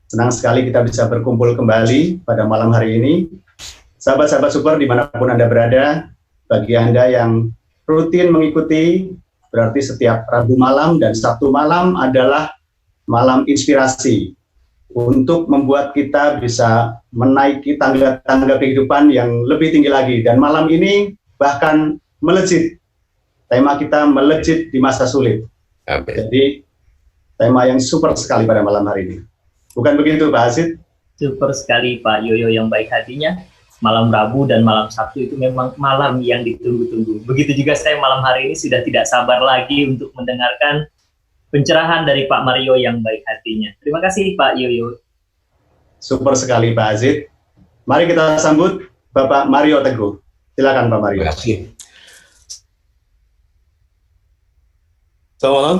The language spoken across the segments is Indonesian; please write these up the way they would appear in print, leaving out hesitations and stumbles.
Senang sekali kita bisa berkumpul kembali pada malam hari ini. Sahabat-sahabat super dimanapun Anda berada, bagi Anda yang rutin mengikuti, berarti setiap Rabu malam dan Sabtu malam adalah malam inspirasi untuk membuat kita bisa menaiki tangga-tangga kehidupan yang lebih tinggi lagi. Dan malam ini bahkan melejit. Tema kita melejit di masa sulit. Amin. Jadi tema yang super sekali pada malam hari ini. Bukan begitu Pak Asid? Super sekali Pak Yoyo yang baik hatinya. Malam Rabu dan malam Sabtu itu memang malam yang ditunggu-tunggu. Begitu juga saya malam hari ini sudah tidak sabar lagi untuk mendengarkan pencerahan dari Pak Mario yang baik hatinya. Terima kasih Pak Yoyo. Super sekali Pak Aziz. Mari kita sambut Bapak Mario Teguh. Silakan Pak Mario. Terima kasih. Selamat malam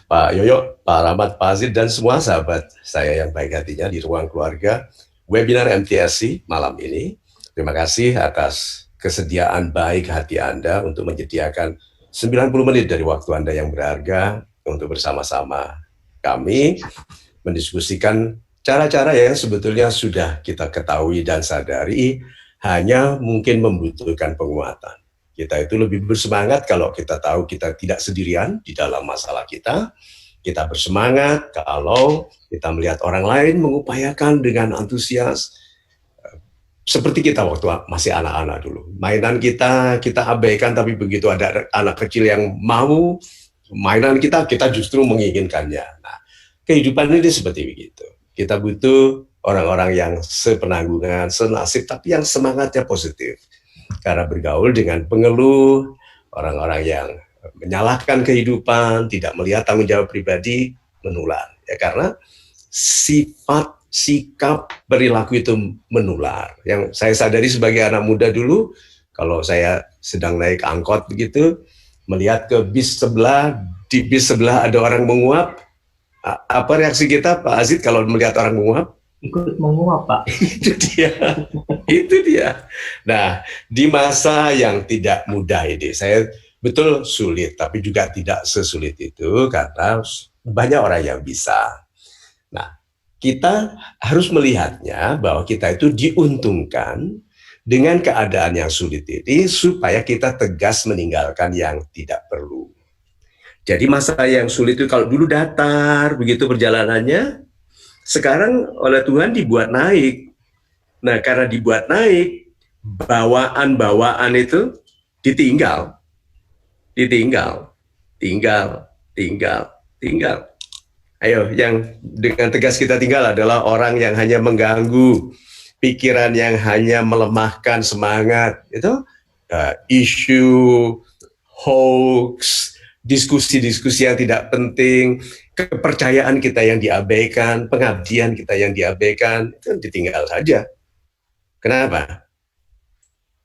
Pak Yoyo, Pak Rahmat, Pak Aziz, dan semua sahabat saya yang baik hatinya di ruang keluarga webinar MTSC malam ini. Terima kasih atas kesediaan baik hati Anda untuk menyediakan 90 menit dari waktu Anda yang berharga untuk bersama-sama kami mendiskusikan cara-cara yang sebetulnya sudah kita ketahui dan sadari, hanya mungkin membutuhkan penguatan. Kita itu lebih bersemangat kalau kita tahu kita tidak sendirian di dalam masalah kita. Kita bersemangat kalau kita melihat orang lain mengupayakan dengan antusias, seperti kita waktu masih anak-anak dulu. Mainan kita abaikan, tapi begitu ada anak kecil yang mau mainan kita justru menginginkannya. Nah, kehidupan ini seperti begitu. Kita butuh orang-orang yang sepenanggungan, senasib, tapi yang semangatnya positif. Karena bergaul dengan pengeluh, orang-orang yang menyalahkan kehidupan, tidak melihat tanggung jawab pribadi, menular. Ya, karena sifat, sikap, perilaku itu menular. Yang saya sadari sebagai anak muda dulu, kalau saya sedang naik angkot begitu, melihat ke bis sebelah, di bis sebelah ada orang menguap, apa reaksi kita Pak Aziz kalau melihat orang menguap? Ikut menguap Pak. Itu dia. Nah, di masa yang tidak mudah ini, saya betul sulit, tapi juga tidak sesulit itu karena banyak orang yang bisa. Nah, kita harus melihatnya bahwa kita itu diuntungkan dengan keadaan yang sulit ini supaya kita tegas meninggalkan yang tidak perlu. Jadi masa yang sulit itu kalau dulu datar begitu perjalanannya, sekarang oleh Tuhan dibuat naik. Nah, karena dibuat naik, bawaan-bawaan itu ditinggal. Ayo, yang dengan tegas kita tinggal adalah orang yang hanya mengganggu, pikiran yang hanya melemahkan semangat. Itu isu, hoax, diskusi-diskusi yang tidak penting, kepercayaan kita yang diabaikan, pengabdian kita yang diabaikan, itu ditinggal saja. Kenapa?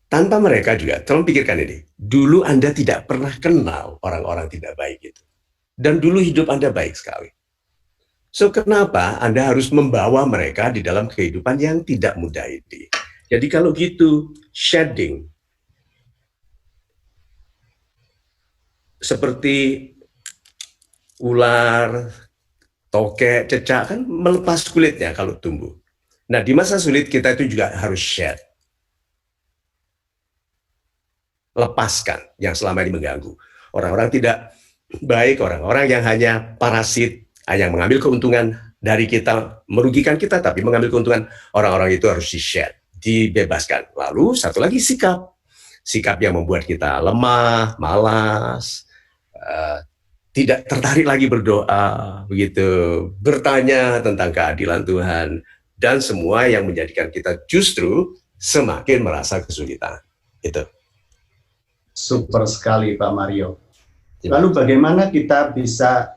Tanpa mereka juga, tolong pikirkan ini, dulu Anda tidak pernah kenal orang-orang tidak baik itu. Dan dulu hidup Anda baik sekali. So, kenapa Anda harus membawa mereka di dalam kehidupan yang tidak mudah ini? Jadi kalau gitu, shedding, seperti ular, tokek, cecak kan melepas kulitnya kalau tumbuh. Nah, di masa sulit kita itu juga harus shed. Lepaskan yang selama ini mengganggu. Orang-orang tidak baik, orang-orang yang hanya parasit, yang mengambil keuntungan dari kita, merugikan kita, tapi mengambil keuntungan, orang-orang itu harus di-shed, dibebaskan. Lalu satu lagi sikap. Sikap yang membuat kita lemah, malas, tidak tertarik lagi berdoa, begitu, bertanya tentang keadilan Tuhan, dan semua yang menjadikan kita justru semakin merasa kesulitan. Itu. Super sekali Pak Mario. Lalu bagaimana kita bisa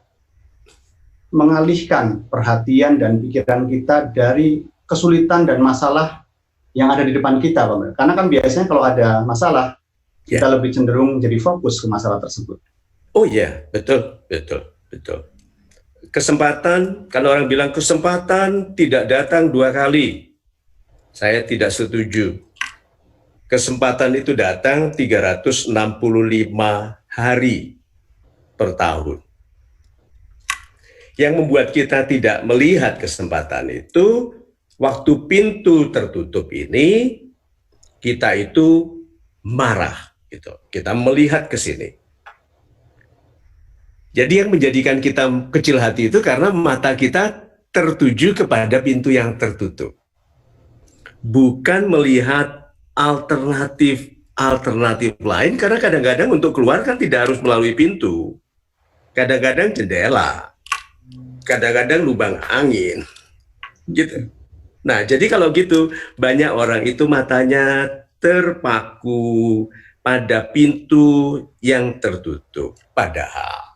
mengalihkan perhatian dan pikiran kita dari kesulitan dan masalah yang ada di depan kita, Pak Mario? Karena kan biasanya kalau ada masalah, kita lebih cenderung jadi fokus ke masalah tersebut. Oh iya, betul. Kesempatan, kalau orang bilang kesempatan tidak datang 2 kali, saya tidak setuju. Kesempatan itu datang 365 hari per tahun. Yang membuat kita tidak melihat kesempatan itu, waktu pintu tertutup ini, kita itu marah. Gitu. Kita melihat ke sini. Jadi yang menjadikan kita kecil hati itu karena mata kita tertuju kepada pintu yang tertutup. Bukan melihat alternatif lain, karena kadang-kadang untuk keluar kan tidak harus melalui pintu. Kadang-kadang jendela, kadang-kadang lubang angin, gitu. Nah, jadi kalau gitu, banyak orang itu matanya terpaku pada pintu yang tertutup. Padahal,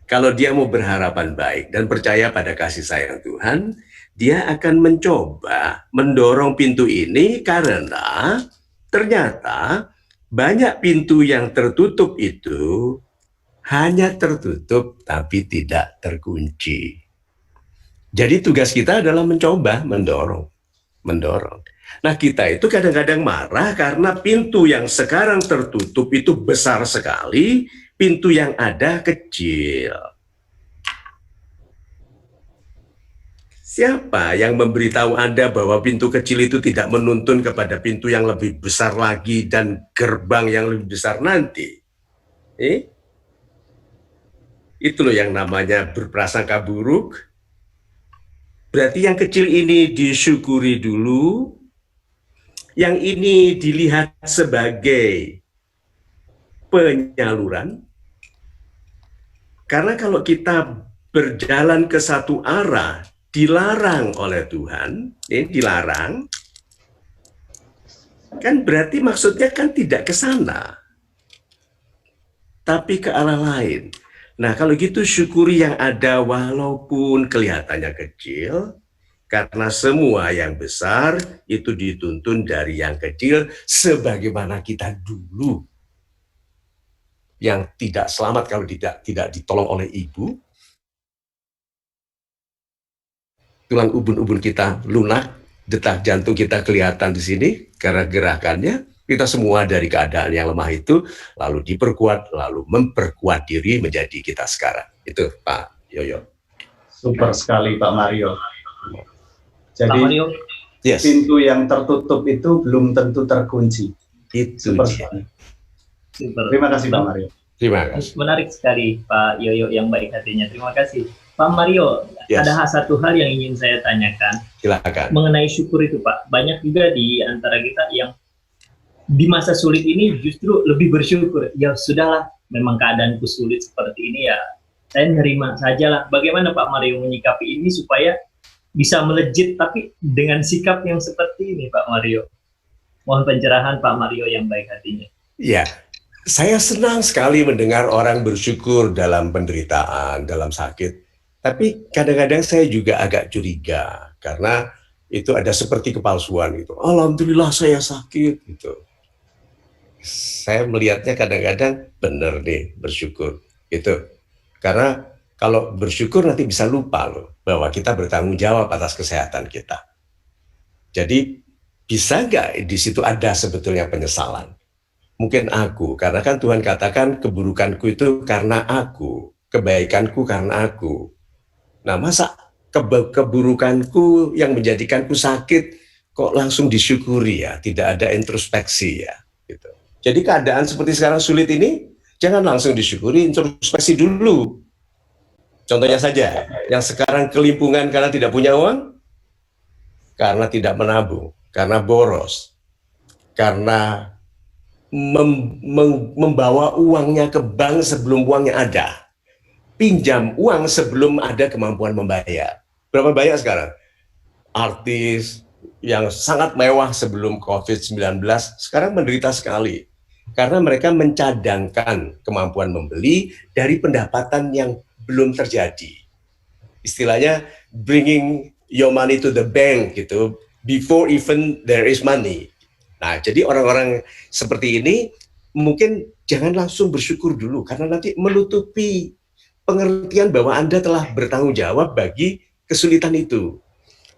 kalau dia mau berharapan baik dan percaya pada kasih sayang Tuhan, dia akan mencoba mendorong pintu ini karena ternyata banyak pintu yang tertutup itu hanya tertutup tapi tidak terkunci. Jadi tugas kita adalah mencoba mendorong. Nah, kita itu kadang-kadang marah karena pintu yang sekarang tertutup itu besar sekali, pintu yang ada kecil. Siapa yang memberitahu Anda bahwa pintu kecil itu tidak menuntun kepada pintu yang lebih besar lagi dan gerbang yang lebih besar nanti? Itu loh yang namanya berprasangka buruk. Berarti yang kecil ini disyukuri dulu, yang ini dilihat sebagai penyaluran. Karena kalau kita berjalan ke satu arah, dilarang oleh Tuhan, dilarang, kan berarti maksudnya kan tidak ke sana, tapi ke arah lain. Nah, kalau gitu syukuri yang ada walaupun kelihatannya kecil, karena semua yang besar itu dituntun dari yang kecil, sebagaimana kita dulu yang tidak selamat kalau tidak ditolong oleh ibu. Tulang ubun-ubun kita lunak, detak jantung kita kelihatan di sini karena gerakannya. Kita semua dari keadaan yang lemah itu lalu diperkuat, lalu memperkuat diri menjadi kita sekarang. Itu Pak Yoyo. Super sekali Pak Mario. Jadi Pak Mario, Yes, pintu yang tertutup itu belum tentu terkunci. itu Super dia. sekali. super. Terima kasih Pak Mario. Terima kasih. Menarik sekali Pak Yoyo yang baik hatinya. Terima kasih. Pak Mario, Yes. ada satu hal yang ingin saya tanyakan Silakan. mengenai syukur itu Pak. Banyak juga di antara kita yang di masa sulit ini justru lebih bersyukur. Ya sudahlah, memang keadaanku sulit seperti ini ya, saya nerima saja lah. Bagaimana Pak Mario menyikapi ini supaya bisa melejit tapi dengan sikap yang seperti ini Pak Mario? Mohon pencerahan Pak Mario yang baik hatinya. Ya, saya senang sekali mendengar orang bersyukur dalam penderitaan, dalam sakit. Tapi kadang-kadang saya juga agak curiga karena itu ada seperti kepalsuan gitu. Alhamdulillah saya sakit gitu. Saya melihatnya kadang-kadang benar nih bersyukur gitu. Karena kalau bersyukur nanti bisa lupa loh bahwa kita bertanggung jawab atas kesehatan kita. Jadi bisa nggak di situ ada sebetulnya penyesalan? Mungkin aku, karena kan Tuhan katakan keburukanku itu karena aku, kebaikanku karena aku. Nah, masa keburukanku yang menjadikanku sakit kok langsung disyukuri ya, tidak ada introspeksi ya. Gitu. Jadi keadaan seperti sekarang sulit ini, jangan langsung disyukuri, introspeksi dulu. Contohnya saja, yang sekarang kelimpungan karena tidak punya uang, karena tidak menabung, karena boros, karena membawa uangnya ke bank sebelum uangnya ada. Pinjam uang sebelum ada kemampuan membayar. Berapa banyak sekarang? Artis yang sangat mewah sebelum COVID-19 sekarang menderita sekali. Karena mereka mencadangkan kemampuan membeli dari pendapatan yang belum terjadi. Istilahnya bringing your money to the bank gitu, before even there is money. Nah, jadi orang-orang seperti ini mungkin jangan langsung bersyukur dulu karena nanti menutupi pengertian bahwa Anda telah bertanggung jawab bagi kesulitan itu.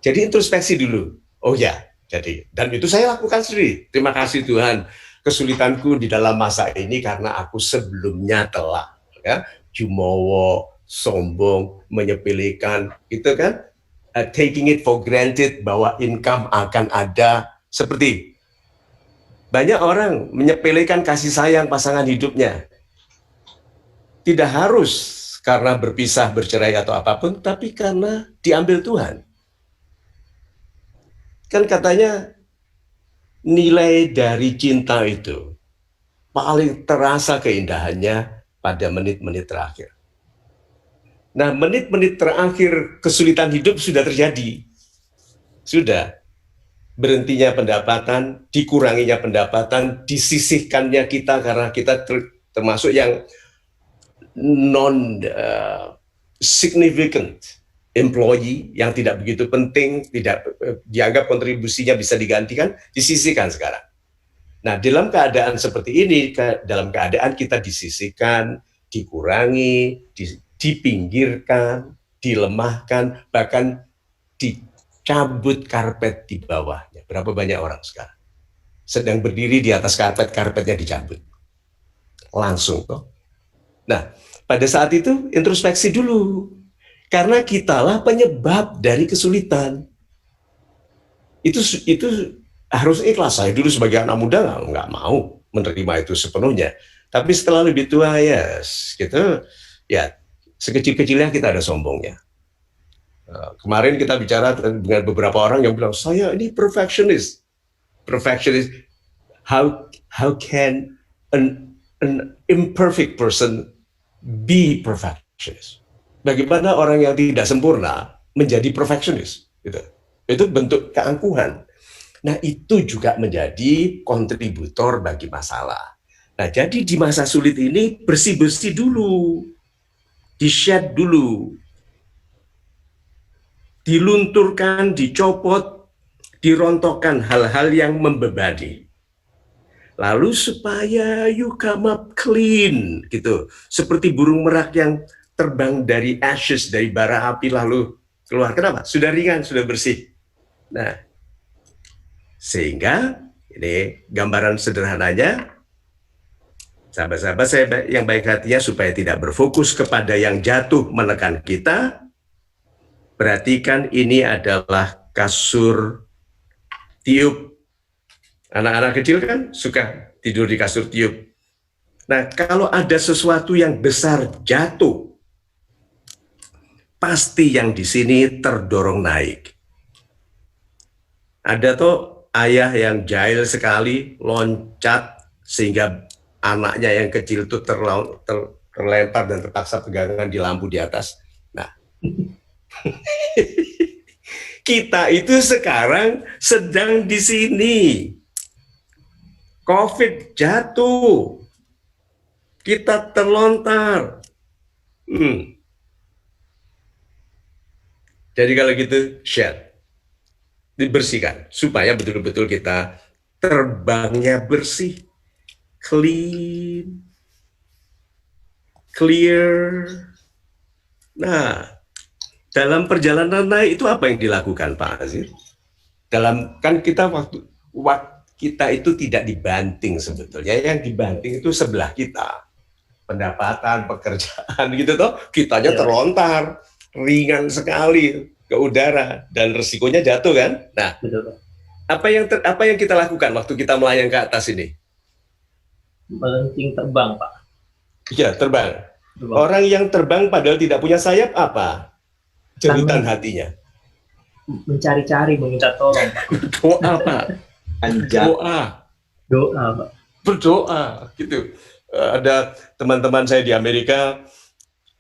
Jadi introspeksi dulu. Oh ya, jadi dan itu saya lakukan sendiri. Terima kasih Tuhan, kesulitanku di dalam masa ini karena aku sebelumnya telah ya jumowo sombong, menyepelekan, itu kan taking it for granted bahwa income akan ada. Seperti banyak orang menyepelekan kasih sayang pasangan hidupnya. Tidak harus karena berpisah, bercerai atau apapun, tapi karena diambil Tuhan. Kan katanya nilai dari cinta itu paling terasa keindahannya pada menit-menit terakhir. Nah, menit-menit terakhir kesulitan hidup sudah terjadi. Sudah. Berhentinya pendapatan, dikuranginya pendapatan, disisihkannya kita karena kita termasuk yang non significant employee yang tidak begitu penting, tidak dianggap kontribusinya bisa digantikan, disisihkan sekarang. Nah, dalam keadaan seperti ini, dalam keadaan kita disisihkan, dikurangi, dipinggirkan, dilemahkan, bahkan dicabut karpet di bawahnya. Berapa banyak orang sekarang sedang berdiri di atas karpet, karpetnya dicabut. Langsung toh. Nah, pada saat itu introspeksi dulu. Karena kitalah penyebab dari kesulitan. Itu harus ikhlas. Saya dulu sebagai anak muda nggak mau menerima itu sepenuhnya. Tapi setelah lebih tua gitu, ya sekecil-kecilnya kita ada sombongnya. Kemarin kita bicara dengan beberapa orang yang bilang, saya ini perfectionist. Perfectionist. How can an imperfect person be perfectionist? Bagaimana orang yang tidak sempurna menjadi perfectionist? Gitu. Itu bentuk keangkuhan. Nah, itu juga menjadi kontributor bagi masalah. Nah, jadi di masa sulit ini bersih-bersih dulu, di-shed dulu, dilunturkan, dicopot, dirontokkan hal-hal yang membebani. Lalu supaya you come up clean, gitu. Seperti burung merak yang terbang dari ashes, dari bara api lalu keluar. Kenapa? Sudah ringan, sudah bersih. Nah, sehingga ini gambaran sederhananya, sahabat-sahabat saya yang baik hatinya, supaya tidak berfokus kepada yang jatuh menekan kita, perhatikan ini adalah kasur tiup. Anak-anak kecil kan suka tidur di kasur tiup. Nah, kalau ada sesuatu yang besar jatuh, pasti yang di sini terdorong naik. Ada tuh ayah yang jahil sekali, loncat sehingga anaknya yang kecil itu terlempar dan terpaksa pegangan di lampu di atas. Nah, kita itu sekarang sedang di sini. COVID jatuh, kita terlontar. Jadi kalau gitu, share, dibersihkan supaya betul-betul kita terbangnya bersih, clean, clear. Nah, dalam perjalanan naik itu apa yang dilakukan Pak Azir? Kan kita waktu kita itu tidak dibanting sebetulnya, yang dibanting itu sebelah kita, pendapatan, pekerjaan gitu toh, kitanya terlontar, ringan sekali ke udara dan resikonya jatuh kan. Nah, betul. Apa yang kita lakukan waktu kita melayang ke atas ini? Melenting terbang, Pak. Iya, terbang. Orang yang terbang padahal tidak punya sayap apa? Jeritan hatinya. Mencari-cari, meminta tolong, Pak. Doa, Pak. Doa, Pak. Berdoa, gitu. Ada teman-teman saya di Amerika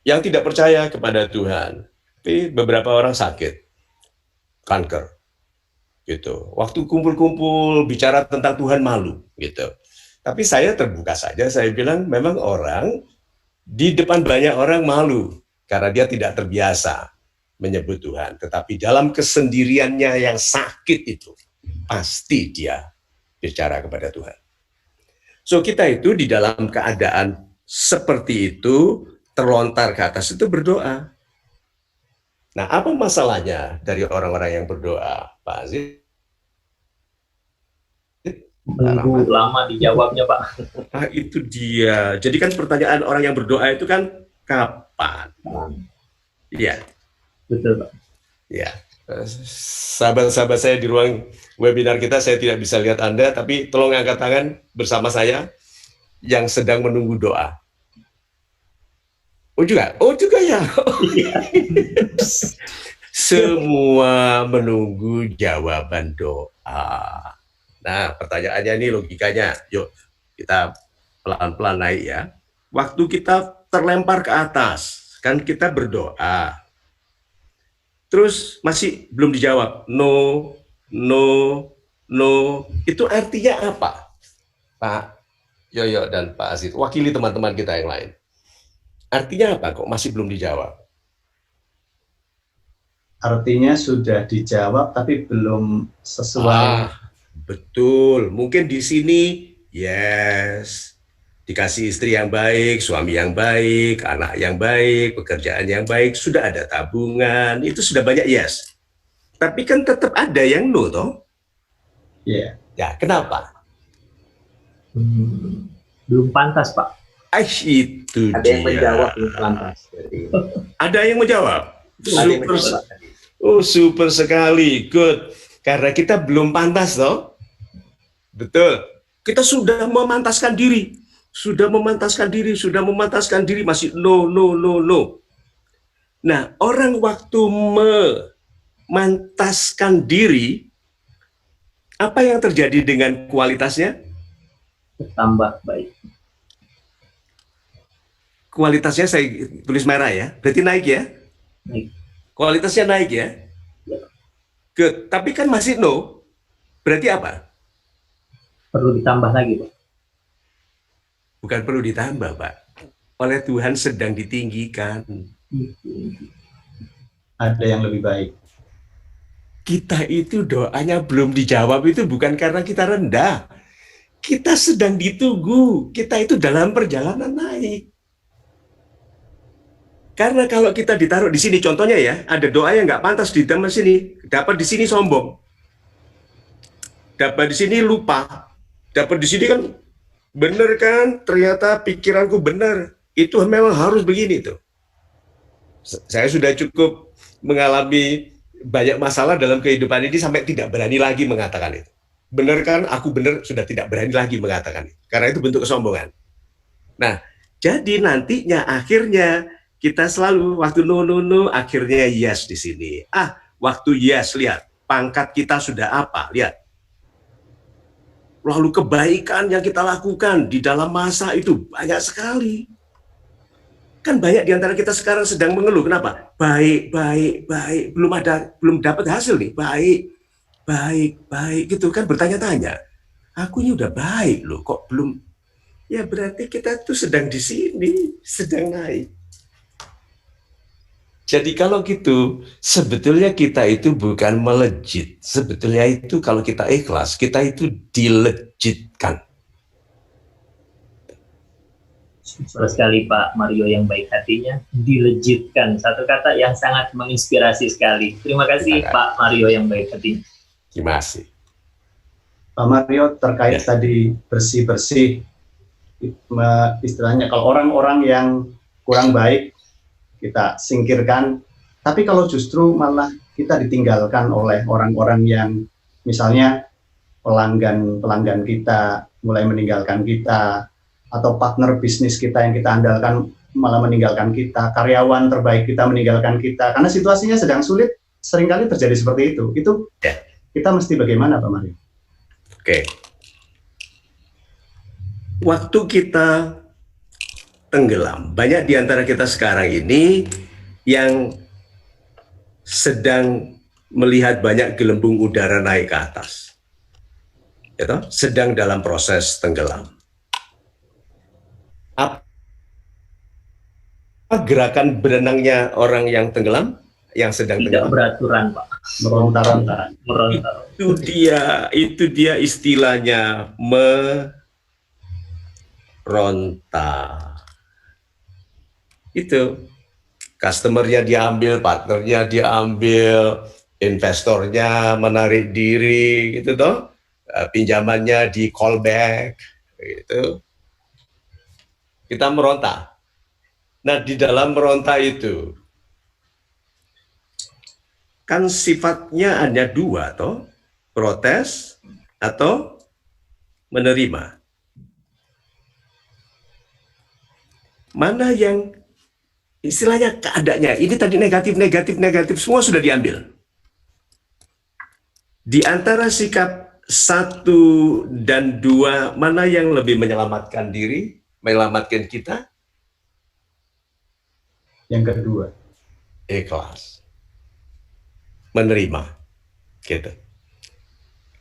yang tidak percaya kepada Tuhan. Tapi beberapa orang sakit, kanker, gitu. Waktu kumpul-kumpul bicara tentang Tuhan malu, gitu. Tapi saya terbuka saja, saya bilang memang orang di depan banyak orang malu karena dia tidak terbiasa menyebut Tuhan. Tetapi dalam kesendiriannya yang sakit itu, pasti dia bicara kepada Tuhan. So kita itu di dalam keadaan seperti itu, terlontar ke atas itu berdoa. Nah, apa masalahnya dari orang-orang yang berdoa, Pak Aziz? Menunggu lama dijawabnya, Pak. Itu dia. Jadi kan pertanyaan orang yang berdoa itu kan kapan? Iya. Betul, Pak. Ya, sahabat-sahabat saya di ruang webinar kita, saya tidak bisa lihat Anda, tapi tolong angkat tangan bersama saya yang sedang menunggu doa. Oh juga ya. Semua menunggu jawaban doa. Nah, pertanyaannya ini logikanya, yuk kita pelan-pelan naik ya. Waktu kita terlempar ke atas, kan kita berdoa. Terus masih belum dijawab, no, no, no. Itu artinya apa? Pak Yoyo dan Pak Aziz, wakili teman-teman kita yang lain. Artinya apa kok masih belum dijawab? Artinya sudah dijawab tapi belum sesuai. Betul. Mungkin di sini yes, dikasih istri yang baik, suami yang baik, anak yang baik, pekerjaan yang baik, sudah ada tabungan, itu sudah banyak yes. Tapi kan tetap ada yang no, toh? Iya. Ya, kenapa? Belum pantas, Pak. Itu Ada dia. yang menjawab belum pantas. Ada yang menjawab. Ada yang Super, menjawab. super sekali. Good. Karena kita belum pantas, toh? Betul. Kita sudah memantaskan diri. Sudah memantaskan diri, masih no, no, no, no. Nah, orang waktu memantaskan diri, apa yang terjadi dengan kualitasnya? Bertambah baik. Kualitasnya saya tulis merah ya, berarti naik ya? Baik. Kualitasnya naik ya? Good. Tapi kan masih no, berarti apa? Perlu ditambah lagi, Pak. Bukan perlu ditambah, Pak. Oleh Tuhan sedang ditinggikan. Ada yang lebih baik. Kita itu doanya belum dijawab itu bukan karena kita rendah. Kita sedang ditunggu. Kita itu dalam perjalanan naik. Karena kalau kita ditaruh di sini, contohnya ya, ada doa yang nggak pantas di dalam sini, dapat di sini sombong, dapat di sini lupa, dapat di sini kan bener kan, ternyata pikiranku benar, itu memang harus begini tuh. Saya sudah cukup mengalami banyak masalah dalam kehidupan ini sampai tidak berani lagi mengatakan itu. Bener kan, aku bener, sudah tidak berani lagi mengatakan itu, karena itu bentuk kesombongan. Nah, jadi nantinya akhirnya kita selalu waktu no, no, no, akhirnya yes di sini. Waktu yes, lihat, pangkat kita sudah apa, lihat. Lalu kebaikan yang kita lakukan di dalam masa itu banyak sekali. Kan banyak di antara kita sekarang sedang mengeluh, kenapa? Baik, belum dapat hasil nih, baik, gitu kan bertanya-tanya. Aku ini udah baik loh, kok belum? Ya berarti kita tuh sedang di sini, sedang naik. Jadi kalau gitu, sebetulnya kita itu bukan melejit. Sebetulnya itu kalau kita ikhlas, kita itu dilejitkan. Super sekali Pak Mario yang baik hatinya, dilejitkan. Satu kata yang sangat menginspirasi sekali. Terima kasih Pak Mario yang baik hatinya. Terima kasih. Pak Mario, terkait tadi bersih-bersih, istilahnya kalau orang-orang yang kurang baik, kita singkirkan, tapi kalau justru malah kita ditinggalkan oleh orang-orang yang misalnya pelanggan kita mulai meninggalkan kita, atau partner bisnis kita yang kita andalkan malah meninggalkan kita, karyawan terbaik kita meninggalkan kita, karena situasinya sedang sulit, seringkali terjadi seperti itu kita mesti bagaimana Pak Mario? Oke. Waktu kita tenggelam, banyak di antara kita sekarang ini yang sedang melihat banyak gelembung udara naik ke atas, sedang dalam proses tenggelam. Apa gerakan berenangnya orang yang tenggelam, yang sedang tidak tenggelam? Beraturan, Pak. Meronta-ronta. Itu dia istilahnya meronta. Itu customernya diambil, partnernya diambil, investornya menarik diri, gitu toh, pinjamannya di callback, gitu. Kita meronta. Nah, di dalam meronta itu kan sifatnya ada dua, toh, protes atau menerima. Mana yang istilahnya keadaannya ini tadi negatif semua sudah diambil. Di antara sikap 1 dan 2, mana yang lebih menyelamatkan diri, menyelamatkan kita? Yang kedua. Ikhlas. Menerima. Gitu.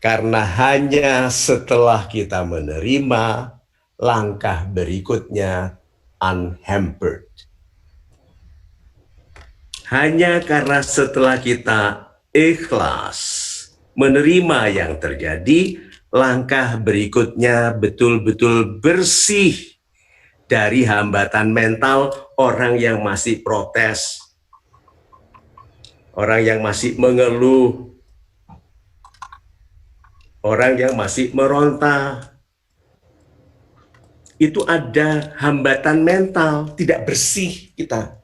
Karena hanya setelah kita menerima, langkah berikutnya unhampered. Hanya karena setelah kita ikhlas menerima yang terjadi, langkah berikutnya betul-betul bersih dari hambatan mental orang yang masih protes, orang yang masih mengeluh, orang yang masih meronta. Itu ada hambatan mental, tidak bersih kita.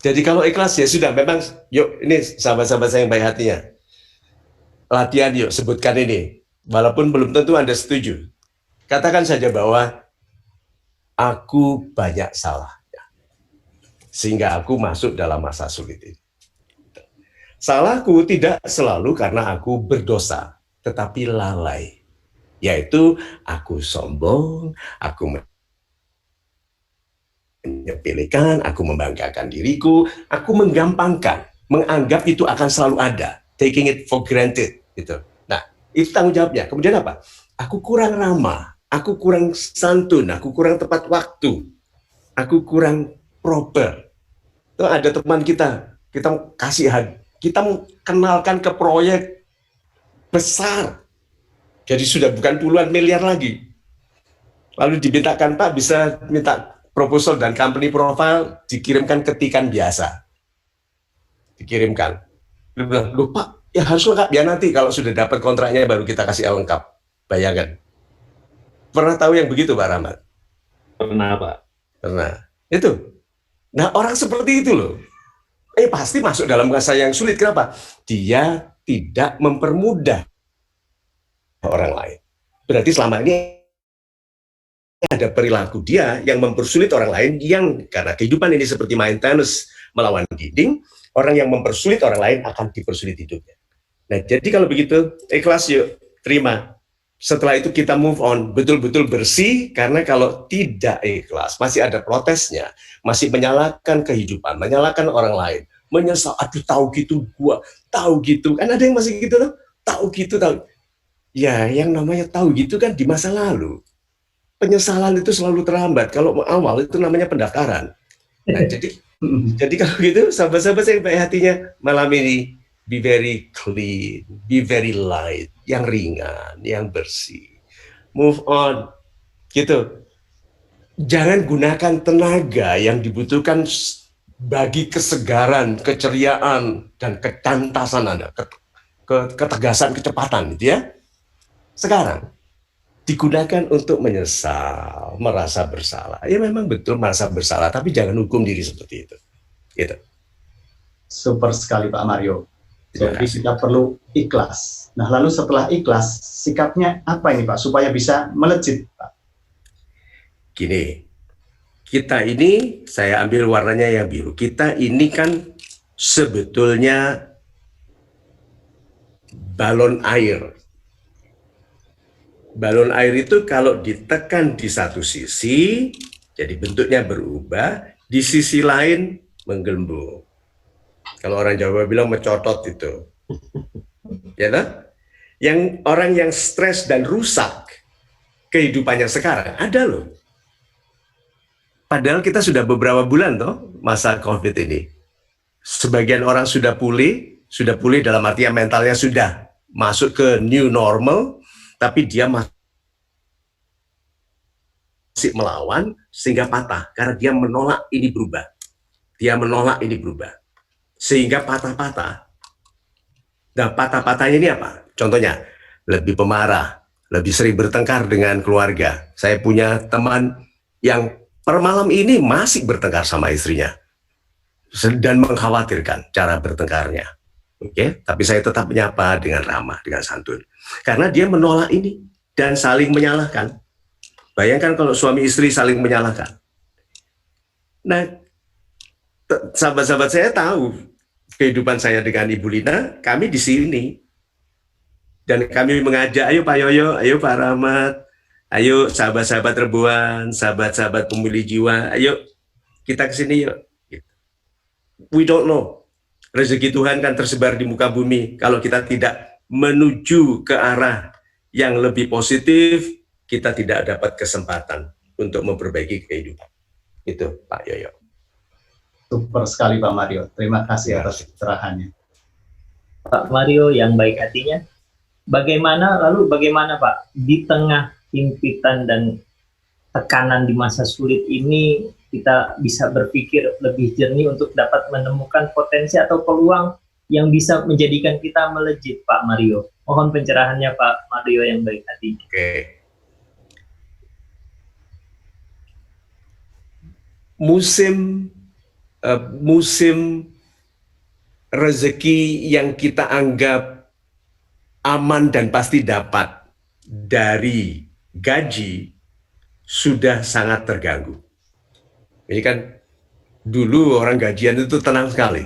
Jadi kalau ikhlas ya sudah, memang yuk ini sahabat-sahabat saya yang baik hatinya. Latihan yuk, sebutkan ini. Walaupun belum tentu Anda setuju. Katakan saja bahwa aku banyak salah. Sehingga aku masuk dalam masa sulit ini. Salahku tidak selalu karena aku berdosa, tetapi lalai. Yaitu aku sombong, aku menyepelekan, aku membanggakan diriku, aku menggampangkan, menganggap itu akan selalu ada, taking it for granted, gitu. Nah, itu tanggung jawabnya. Kemudian apa? Aku kurang ramah, aku kurang santun, aku kurang tepat waktu, aku kurang proper. Itu ada teman kita kasih kita kenalkan ke proyek besar, jadi sudah bukan puluhan miliar lagi. Lalu dimintakan, Pak bisa minta proposal dan company profile, dikirimkan ketikan biasa. Dikirimkan. Dia bilang, loh Pak, ya harus lengkap. Ya nanti kalau sudah dapat kontraknya baru kita kasih yang lengkap. Bayangkan. Pernah tahu yang begitu Pak Rahmat? Pernah, Pak. Pernah. Itu. Nah orang seperti itu loh. Pasti masuk dalam masa yang sulit. Kenapa? Dia tidak mempermudah orang lain. Berarti selama ini ada perilaku dia yang mempersulit orang lain, yang karena kehidupan ini seperti main tenis melawan dinding, orang yang mempersulit orang lain akan dipersulit hidupnya. Nah, jadi kalau begitu, ikhlas yuk, terima. Setelah itu kita move on, betul-betul bersih, karena kalau tidak ikhlas, masih ada protesnya, masih menyalahkan kehidupan, menyalahkan orang lain, menyesal, aduh tahu gitu gua, tahu gitu, kan ada yang masih gitu loh, tahu gitu, tahu. Ya, yang namanya tahu gitu kan di masa lalu. Penyesalan itu selalu terlambat. Kalau awal itu namanya pendaftaran. Nah, jadi kalau gitu, sahabat-sahabat saya baik hatinya malam ini, be very clean, be very light, yang ringan, yang bersih. Move on, gitu. Jangan gunakan tenaga yang dibutuhkan bagi kesegaran, keceriaan, dan kecantasan Anda, ketegasan, kecepatan, gitu ya. Sekarang digunakan untuk menyesal, merasa bersalah. Ya memang betul merasa bersalah, tapi jangan hukum diri seperti itu. Gitu. Super sekali Pak Mario. Jadi kita perlu ikhlas. Nah lalu setelah ikhlas, sikapnya apa ini Pak, supaya bisa melejit Pak? Gini, kita ini, saya ambil warnanya yang biru. Kita ini kan sebetulnya balon air. Balon air itu kalau ditekan di satu sisi, jadi bentuknya berubah, di sisi lain menggelembung. Kalau orang Jawa bilang mencotot itu. Ya kan? Yang orang yang stres dan rusak kehidupannya sekarang, ada loh. Padahal kita sudah beberapa bulan toh masa COVID ini. Sebagian orang sudah pulih dalam artian mentalnya sudah masuk ke new normal, tapi dia masih melawan sehingga patah karena dia menolak ini berubah. Dia menolak ini berubah. Sehingga patah-patah. Nah, patah-patahnya ini apa? Contohnya, lebih pemarah, lebih sering bertengkar dengan keluarga. Saya punya teman yang per malam ini masih bertengkar sama istrinya dan mengkhawatirkan cara bertengkarnya. Oke, tapi saya tetap menyapa dengan ramah, dengan santun. Karena dia menolak ini dan saling menyalahkan. Bayangkan kalau suami istri saling menyalahkan. Nah, sahabat-sahabat saya tahu kehidupan saya dengan Ibu Lina, kami di sini. Dan kami mengajak, ayo Pak Yoyo, ayo Pak Rahmat, ayo sahabat-sahabat Rebuan, sahabat-sahabat pemilih jiwa, ayo kita ke sini yuk. We don't know. Rezeki Tuhan kan tersebar di muka bumi. Kalau kita tidak menuju ke arah yang lebih positif, kita tidak dapat kesempatan untuk memperbaiki kehidupan. Itu Pak Yoyo. Super sekali Pak Mario. Terima kasih atas pencerahannya. Pak Mario yang baik hatinya. Bagaimana Pak di tengah himpitan dan tekanan di masa sulit ini kita bisa berpikir lebih jernih untuk dapat menemukan potensi atau peluang yang bisa menjadikan kita melejit, Pak Mario. Mohon pencerahannya Pak Mario yang baik hati. Oke. Musim rezeki yang kita anggap aman dan pasti dapat dari gaji sudah sangat terganggu. Ini kan dulu orang gajian itu tenang sekali.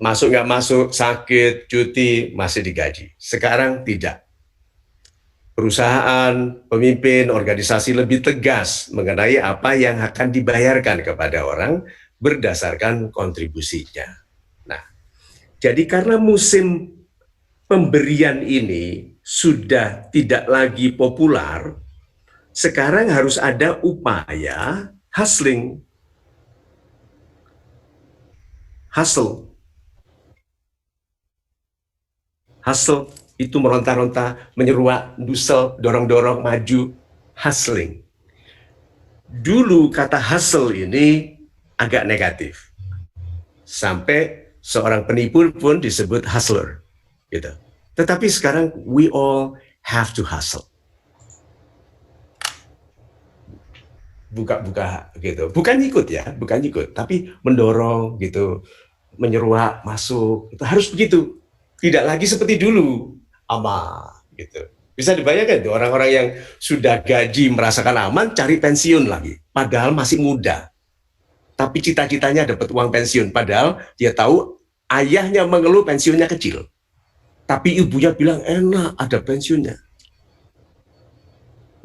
Masuk nggak masuk, sakit, cuti, masih digaji. Sekarang tidak. Perusahaan, pemimpin, organisasi lebih tegas mengenai apa yang akan dibayarkan kepada orang berdasarkan kontribusinya. Nah, jadi karena musim pemberian ini sudah tidak lagi populer, sekarang harus ada upaya hustling. Hustle itu meronta-ronta, menyeruak, dusel, dorong-dorong, maju, hustling. Dulu kata hustle ini agak negatif. Sampai seorang penipu pun disebut hustler. Gitu. Tetapi sekarang we all have to hustle. Buka-buka gitu. Bukan ikut ya, bukan ikut, tapi mendorong gitu, menyeruak, masuk. Itu harus begitu. Tidak lagi seperti dulu. Aman gitu. Bisa dibayangkan tuh orang-orang yang sudah gaji merasakan aman cari pensiun lagi, padahal masih muda. Tapi cita-citanya dapat uang pensiun, padahal dia tahu ayahnya mengeluh pensiunnya kecil. Tapi ibunya bilang enak ada pensiunnya.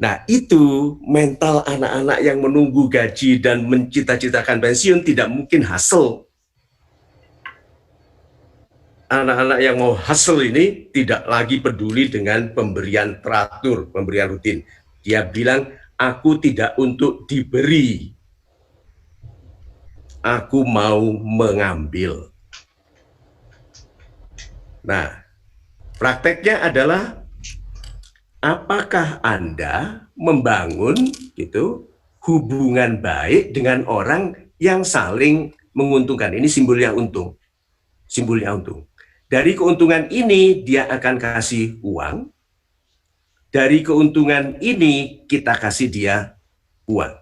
Nah, itu mental anak-anak yang menunggu gaji dan mencita-citakan pensiun tidak mungkin hustle. Anak-anak yang mau hustle ini tidak lagi peduli dengan pemberian teratur, pemberian rutin. Dia bilang, aku tidak untuk diberi. Aku mau mengambil. Nah, prakteknya adalah, apakah Anda membangun gitu hubungan baik dengan orang yang saling menguntungkan? Ini simbolnya untung. Simbolnya untung. Dari keuntungan ini dia akan kasih uang. Dari keuntungan ini kita kasih dia uang.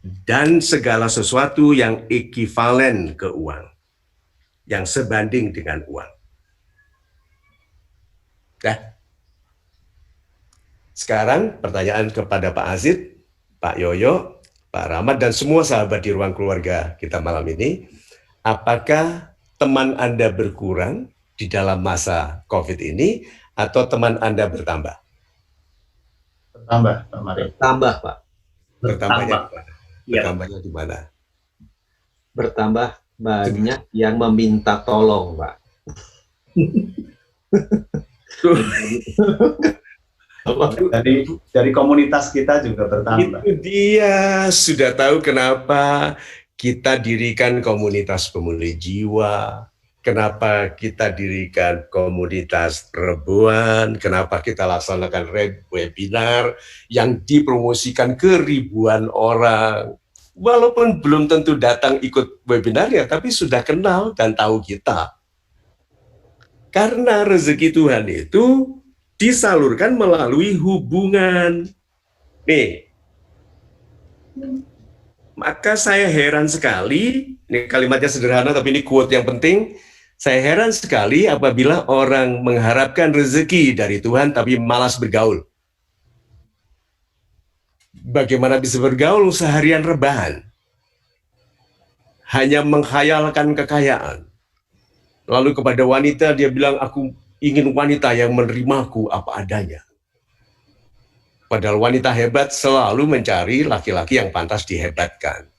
Dan segala sesuatu yang ekivalen ke uang. Yang sebanding dengan uang. Nah, sekarang pertanyaan kepada Pak Azid, Pak Yoyo, Pak Rahmat, dan semua sahabat di ruang keluarga kita malam ini. Apakah teman Anda berkurang di dalam masa COVID ini atau teman Anda bertambah? Bertambah, Pak Mario. Bertambah, Pak. Bertambahnya Bertambah. di mana? Ya. Bertambahnya di mana? Bertambah banyak yang meminta tolong, Pak. Dari komunitas kita juga bertambah. Itu dia, sudah tahu kenapa kita dirikan komunitas pemulih jiwa, kenapa kita dirikan komunitas Rebuan, kenapa kita laksanakan webinar yang dipromosikan ke ribuan orang. Walaupun belum tentu datang ikut webinarnya, tapi sudah kenal dan tahu kita. Karena rezeki Tuhan itu disalurkan melalui hubungan. Nih, Maka saya heran sekali, ini kalimatnya sederhana tapi ini quote yang penting, saya heran sekali apabila orang mengharapkan rezeki dari Tuhan tapi malas bergaul. Bagaimana bisa bergaul seharian rebahan? Hanya menghayalkan kekayaan. Lalu kepada wanita dia bilang, aku ingin wanita yang menerimaku apa adanya. Padahal wanita hebat selalu mencari laki-laki yang pantas dihebatkan.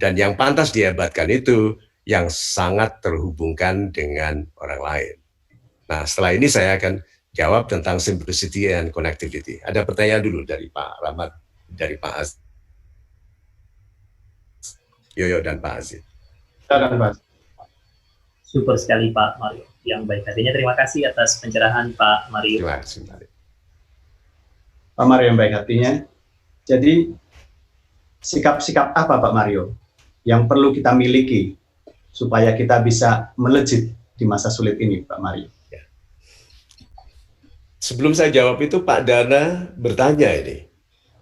Dan yang pantas dihebatkan itu yang sangat terhubungkan dengan orang lain. Nah, setelah ini saya akan jawab tentang simplicity and connectivity. Ada pertanyaan dulu dari Pak Rahmat, dari Pak Aziz, Yoyo dan Pak Aziz. Silakan, Pak. Super sekali Pak Mario yang baik hatinya. Terima kasih atas pencerahan Pak Mario. Terima kasih, Pak. Pak Mario yang baik hatinya. Jadi sikap-sikap apa Pak Mario yang perlu kita miliki supaya kita bisa melejit di masa sulit ini Pak Mario? Sebelum saya jawab itu Pak Dana bertanya ini,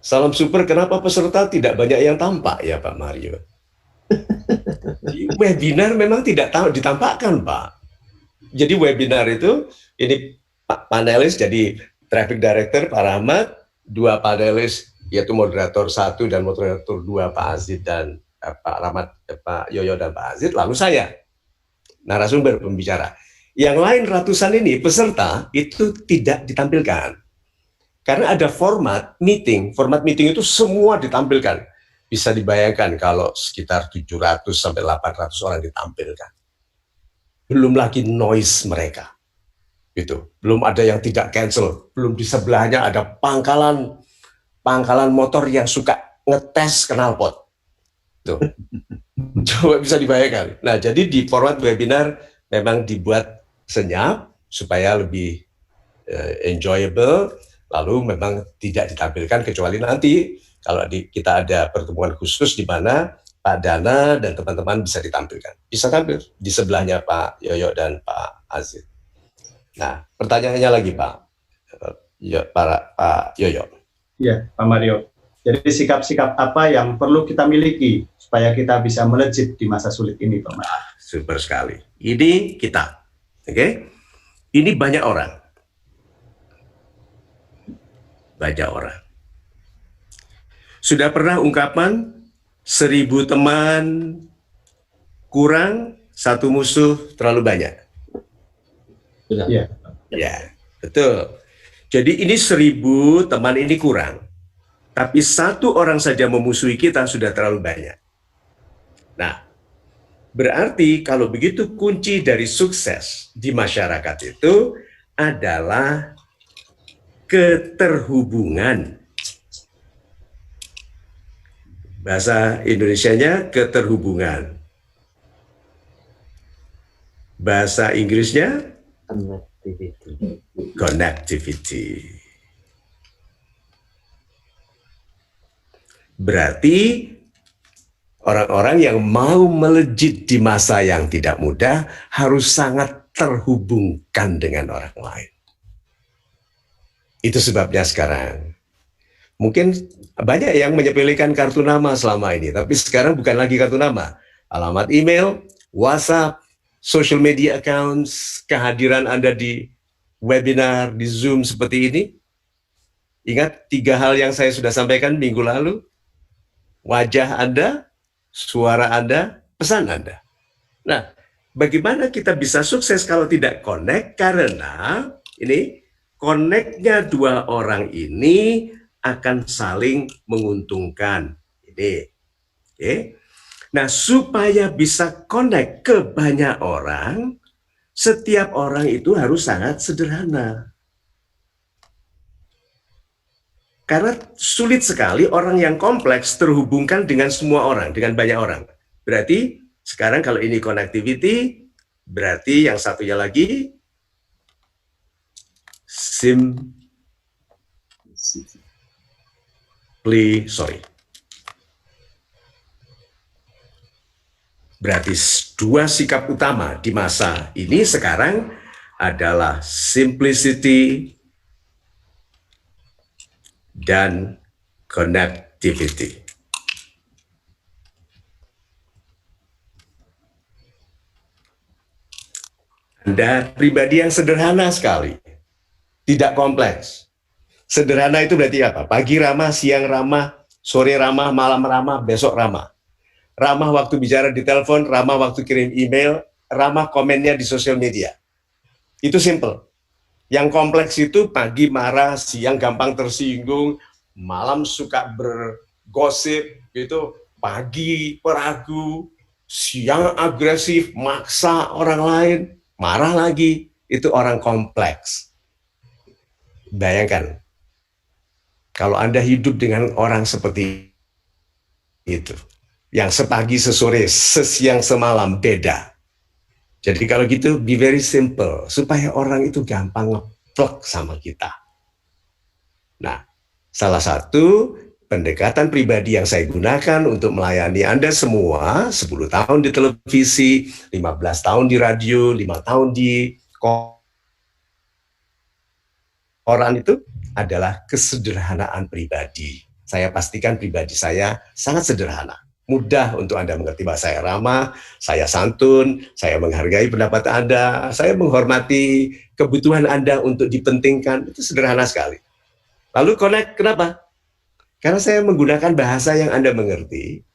salam super kenapa peserta tidak banyak yang tampak ya Pak Mario? Di webinar memang tidak ditampakkan Pak. Jadi webinar itu, ini Pak panelis jadi traffic director Pak Rahmat, 2 panelis yaitu moderator 1 dan moderator 2 Pak Aziz dan Pak Rahmat, Pak Yoyo dan Pak Aziz, lalu saya narasumber pembicara. Yang lain ratusan ini peserta itu tidak ditampilkan karena ada format meeting itu semua ditampilkan. Bisa dibayangkan kalau sekitar 700 sampai 800 orang ditampilkan. Belum lagi noise mereka. Gitu. Belum ada yang tidak cancel, belum di sebelahnya ada pangkalan motor yang suka ngetes knalpot. Tuh. Coba bisa dibayangkan. Nah, jadi di format webinar memang dibuat senyap supaya lebih enjoyable, lalu memang tidak ditampilkan kecuali nanti kalau kita ada pertemuan khusus di mana Pak Dana dan teman-teman bisa ditampilkan. Bisa tampil di sebelahnya Pak Yoyo dan Pak Aziz. Nah, pertanyaannya lagi Pak Yoyo. Iya, Pak Mario. Jadi sikap-sikap apa yang perlu kita miliki supaya kita bisa melejit di masa sulit ini, Pak Mario? Super sekali. Ini kita. Oke, ini banyak orang. Banyak orang. Sudah pernah ungkapan 1000 teman kurang, 1 musuh terlalu banyak. Sudah. Ya. Ya, betul. Jadi ini 1000 teman ini kurang. Tapi 1 orang saja memusuhi kita sudah terlalu banyak. Nah, berarti kalau begitu kunci dari sukses di masyarakat itu adalah keterhubungan. Bahasa Indonesianya keterhubungan. Bahasa Inggrisnya connectivity. Berarti orang-orang yang mau melejit di masa yang tidak mudah harus sangat terhubungkan dengan orang lain. Itu sebabnya sekarang mungkin banyak yang menyepelekan kartu nama selama ini, tapi sekarang bukan lagi kartu nama. Alamat email, WhatsApp, social media accounts, kehadiran Anda di webinar, di Zoom seperti ini. Ingat 3 hal yang saya sudah sampaikan minggu lalu. Wajah Anda, suara Anda, pesan Anda. Nah, bagaimana kita bisa sukses kalau tidak connect? Karena ini connect-nya 2 orang ini akan saling menguntungkan. Ini, oke. Nah, supaya bisa connect ke banyak orang, setiap orang itu harus sangat sederhana. Karena sulit sekali orang yang kompleks terhubungkan dengan semua orang, dengan banyak orang. Berarti sekarang kalau ini connectivity, berarti yang satunya lagi Berarti 2 sikap utama di masa ini sekarang adalah simplicity dan connectivity. Anda pribadi yang sederhana sekali, tidak kompleks. Sederhana itu berarti apa? Pagi ramah, siang ramah, sore ramah, malam ramah, besok ramah. Ramah waktu bicara di telepon, ramah waktu kirim email, ramah komennya di sosial media. Itu simple. Yang kompleks itu pagi marah, siang gampang tersinggung, malam suka bergosip, itu pagi peragu, siang agresif, maksa orang lain, marah lagi, itu orang kompleks. Bayangkan, kalau Anda hidup dengan orang seperti itu, yang sepagi sesore, sesiang semalam beda. Jadi kalau gitu, be very simple, supaya orang itu gampang ngeplek sama kita. Nah, salah satu pendekatan pribadi yang saya gunakan untuk melayani Anda semua, 10 tahun di televisi, 15 tahun di radio, 5 tahun di koran itu adalah kesederhanaan pribadi. Saya pastikan pribadi saya sangat sederhana. Mudah untuk Anda mengerti bahwa saya ramah, saya santun, saya menghargai pendapat Anda, saya menghormati kebutuhan Anda untuk dipentingkan, itu sederhana sekali. Lalu connect, kenapa? Karena saya menggunakan bahasa yang Anda mengerti,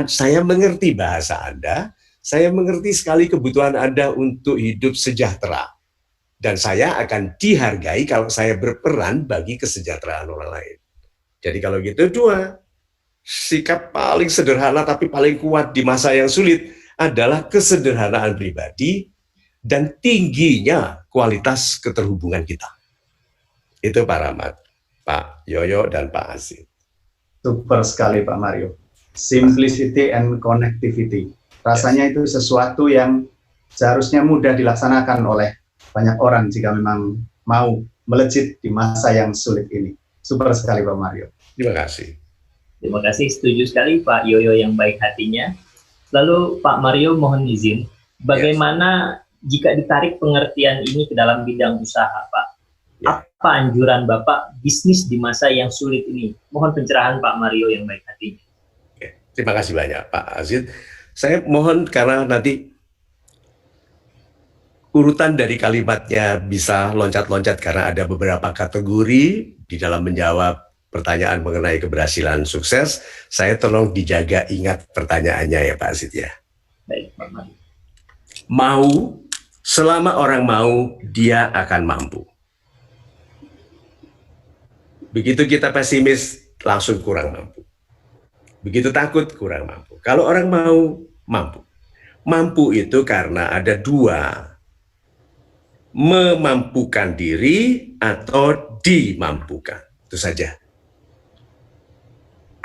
saya mengerti bahasa Anda, saya mengerti sekali kebutuhan Anda untuk hidup sejahtera. Dan saya akan dihargai kalau saya berperan bagi kesejahteraan orang lain. Jadi kalau gitu, dua, sikap paling sederhana tapi paling kuat di masa yang sulit adalah kesederhanaan pribadi dan tingginya kualitas keterhubungan kita. Itu Pak Rahmat, Pak Yoyo, dan Pak Aziz. Super sekali Pak Mario. Simplicity and connectivity. Rasanya itu sesuatu yang seharusnya mudah dilaksanakan oleh banyak orang jika memang mau melejit di masa yang sulit ini. Super sekali Pak Mario. Terima kasih. Terima kasih, setuju sekali Pak Yoyo yang baik hatinya. Lalu Pak Mario mohon izin, bagaimana jika ditarik pengertian ini ke dalam bidang usaha Pak? Apa anjuran Bapak bisnis di masa yang sulit ini? Mohon pencerahan Pak Mario yang baik hatinya. Terima kasih banyak Pak Aziz. Saya mohon karena nanti urutan dari kalimatnya bisa loncat-loncat karena ada beberapa kategori di dalam menjawab pertanyaan mengenai keberhasilan sukses, saya tolong dijaga ingat pertanyaannya ya Pak Aziz ya. Baik, Pak Mario. Mau, selama orang mau, dia akan mampu. Begitu kita pesimis, langsung kurang mampu. Begitu takut, kurang mampu. Kalau orang mau, mampu. Mampu itu karena ada dua, memampukan diri atau dimampukan. Itu saja.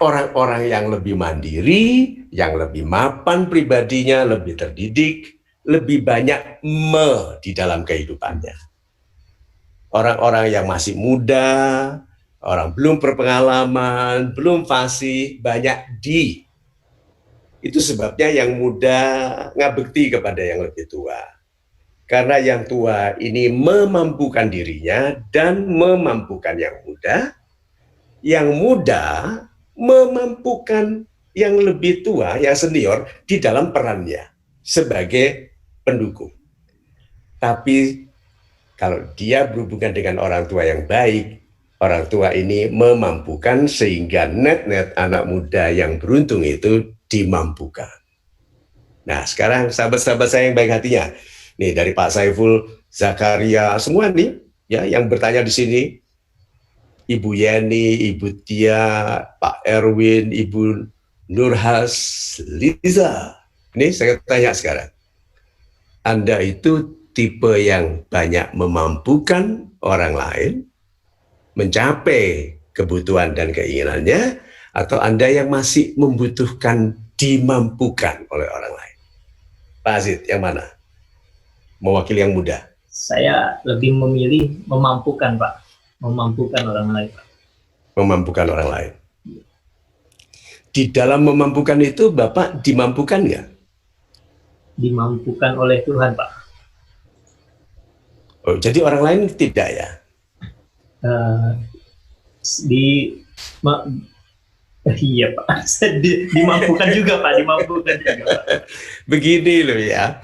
Orang-orang yang lebih mandiri, yang lebih mapan pribadinya, lebih terdidik, lebih banyak di dalam kehidupannya. Orang-orang yang masih muda, orang belum berpengalaman, belum fasih, banyak di. Itu sebabnya yang muda ngabekti kepada yang lebih tua. Karena yang tua ini memampukan dirinya dan memampukan yang muda memampukan yang lebih tua, yang senior di dalam perannya sebagai pendukung. Tapi kalau dia berhubungan dengan orang tua yang baik, orang tua ini memampukan sehingga net-net anak muda yang beruntung itu dimampukan. Nah sekarang sahabat-sahabat saya yang baik hatinya, nih dari Pak Saiful, Zakaria, semua nih ya yang bertanya di sini, Ibu Yeni, Ibu Tia, Pak Erwin, Ibu Nurhas, Liza. Ini saya tanya sekarang. Anda itu tipe yang banyak memampukan orang lain, mencapai kebutuhan dan keinginannya, atau Anda yang masih membutuhkan dimampukan oleh orang lain? Pak Aziz, yang mana? Mewakili yang muda. Saya lebih memilih memampukan, Pak. Memampukan orang lain, Pak. Memampukan orang lain. Di dalam memampukan itu, Bapak dimampukan nggak? Dimampukan oleh Tuhan, Pak. Oh, jadi orang lain tidak ya? Iya, Pak. Dimampukan juga, Pak. Dimampukan juga, Pak. Begini loh ya.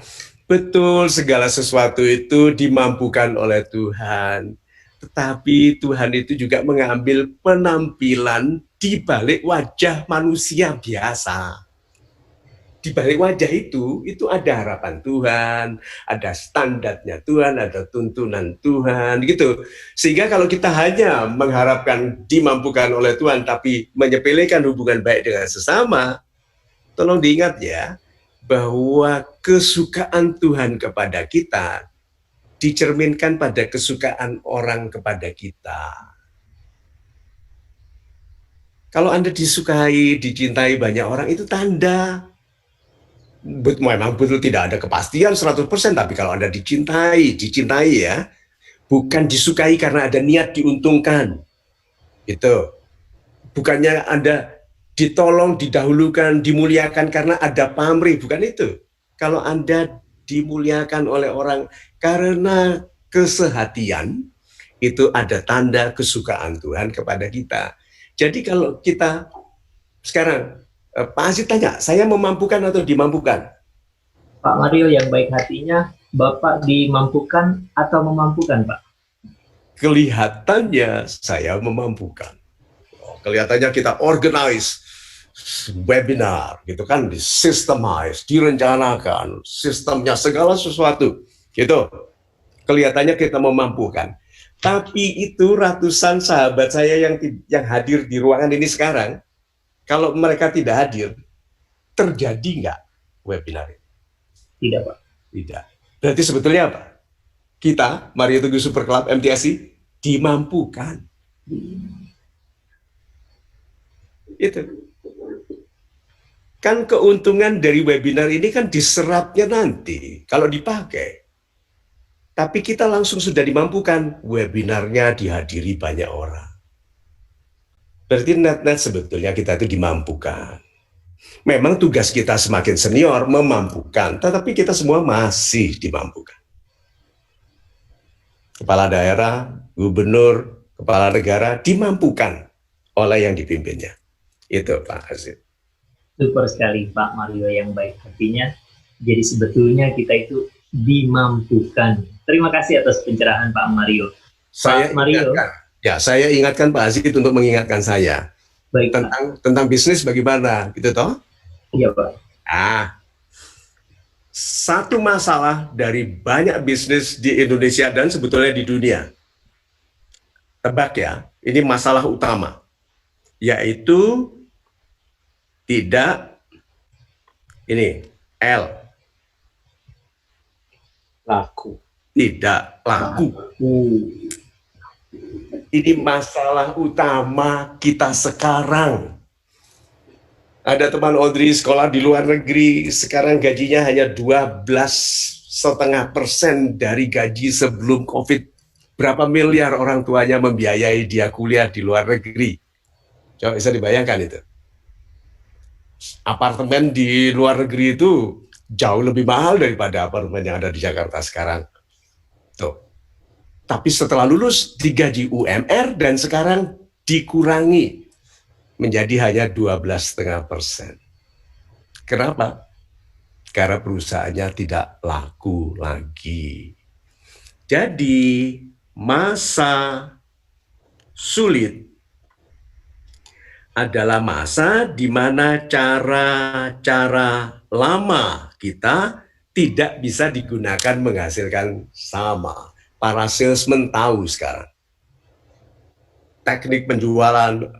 Betul, segala sesuatu itu dimampukan oleh Tuhan. Tetapi Tuhan itu juga mengambil penampilan di balik wajah manusia biasa. Di balik wajah itu ada harapan Tuhan, ada standarnya Tuhan, ada tuntunan Tuhan, gitu. Sehingga kalau kita hanya mengharapkan dimampukan oleh Tuhan, tapi menyepelekan hubungan baik dengan sesama, tolong diingat ya, bahwa kesukaan Tuhan kepada kita dicerminkan pada kesukaan orang kepada kita. Kalau Anda disukai, dicintai banyak orang, itu tanda. Memang betul tidak ada kepastian 100%, tapi kalau Anda dicintai ya, bukan disukai karena ada niat diuntungkan. Itu. Bukannya Anda ditolong, didahulukan, dimuliakan karena ada pamrih, bukan itu. Kalau Anda dimuliakan oleh orang karena kesehatian, itu ada tanda kesukaan Tuhan kepada kita. Jadi kalau kita sekarang, Pak Aziz tanya, saya memampukan atau dimampukan? Pak Mario yang baik hatinya, Bapak dimampukan atau memampukan, Pak? Kelihatannya saya memampukan. Kelihatannya kita organize webinar, gitu kan, disystemize, direncanakan, sistemnya segala sesuatu, gitu. Kelihatannya kita memampukan. Tapi itu ratusan sahabat saya yang hadir di ruangan ini sekarang, kalau mereka tidak hadir, terjadi nggak webinar ini? Tidak, Pak. Tidak. Berarti sebetulnya apa? Kita, Mario Teguh Super Club MTSI, dimampukan. Itu. Kan keuntungan dari webinar ini kan diserapnya nanti, kalau dipakai. Tapi kita langsung sudah dimampukan, webinarnya dihadiri banyak orang. Berarti net-net sebetulnya kita itu dimampukan. Memang tugas kita semakin senior memampukan, tetapi kita semua masih dimampukan. Kepala daerah, gubernur, kepala negara dimampukan oleh yang dipimpinnya. Itu Pak Aziz. Super sekali Pak Mario yang baik hatinya. Jadi sebetulnya kita itu dimampukan. Terima kasih atas pencerahan Pak Mario. Saya ingatkan Pak Aziz untuk mengingatkan saya. Baik, tentang bisnis bagaimana, gitu toh? Iya Pak. Satu masalah dari banyak bisnis di Indonesia dan sebetulnya di dunia, tebak ya, ini masalah utama, yaitu tidak laku. Tidak laku. Ini masalah utama kita sekarang. Ada teman Audrey sekolah di luar negeri, sekarang gajinya hanya 12,5% dari gaji sebelum COVID. Berapa miliar orang tuanya membiayai dia kuliah di luar negeri? Coba bisa dibayangkan itu. Apartemen di luar negeri itu jauh lebih mahal daripada apartemen yang ada di Jakarta sekarang. Tuh. Tapi setelah lulus digaji UMR dan sekarang dikurangi menjadi hanya 12,5%. Kenapa? Karena perusahaannya tidak laku lagi. Jadi masa sulit adalah masa di mana cara-cara lama kita tidak bisa digunakan menghasilkan sama. Para salesman tahu sekarang. Teknik penjualan,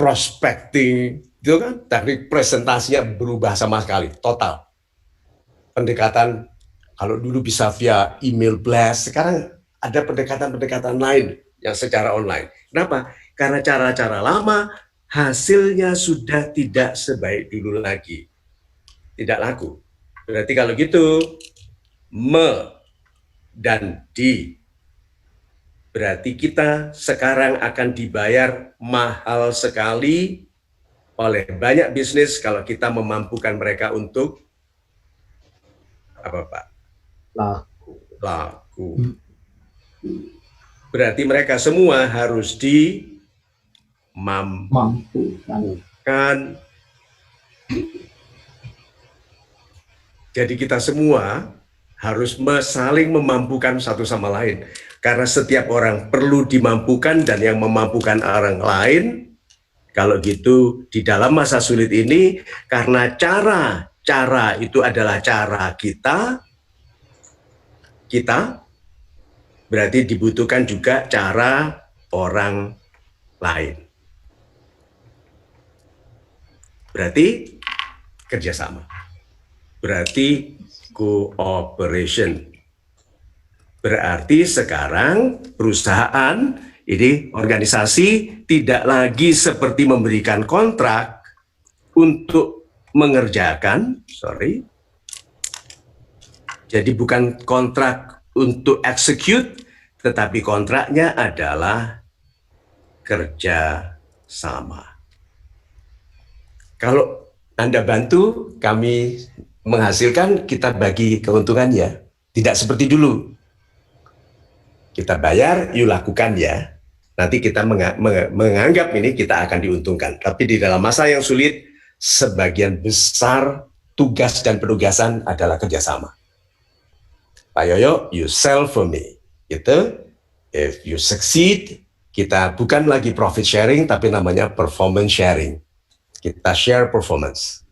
prospecting, itu kan teknik presentasinya berubah sama sekali, total. Pendekatan, kalau dulu bisa via email blast, sekarang ada pendekatan-pendekatan lain yang secara online. Kenapa? Karena cara-cara lama hasilnya sudah tidak sebaik dulu lagi. Tidak laku. Berarti kalau gitu, dan berarti kita sekarang akan dibayar mahal sekali oleh banyak bisnis kalau kita memampukan mereka untuk apa Pak? Laku. Berarti mereka semua harus dimampukan. Jadi kita semua harus saling memampukan satu sama lain. Karena setiap orang perlu dimampukan dan yang memampukan orang lain. Kalau gitu di dalam masa sulit ini, karena cara itu adalah cara kita berarti dibutuhkan juga cara orang lain. Berarti kerjasama. Berarti cooperation. Berarti sekarang perusahaan, ini organisasi tidak lagi seperti memberikan kontrak untuk mengerjakan, jadi bukan kontrak untuk execute, tetapi kontraknya adalah kerja sama. Kalau Anda bantu, kami menghasilkan, kita bagi keuntungannya. Tidak seperti dulu. Kita bayar, you lakukan ya. Nanti kita menganggap ini kita akan diuntungkan. Tapi di dalam masa yang sulit, sebagian besar tugas dan penugasan adalah kerjasama. Pak Yoyo, you sell for me. Gitu. If you succeed, kita bukan lagi profit sharing, tapi namanya performance sharing. Kita share performance.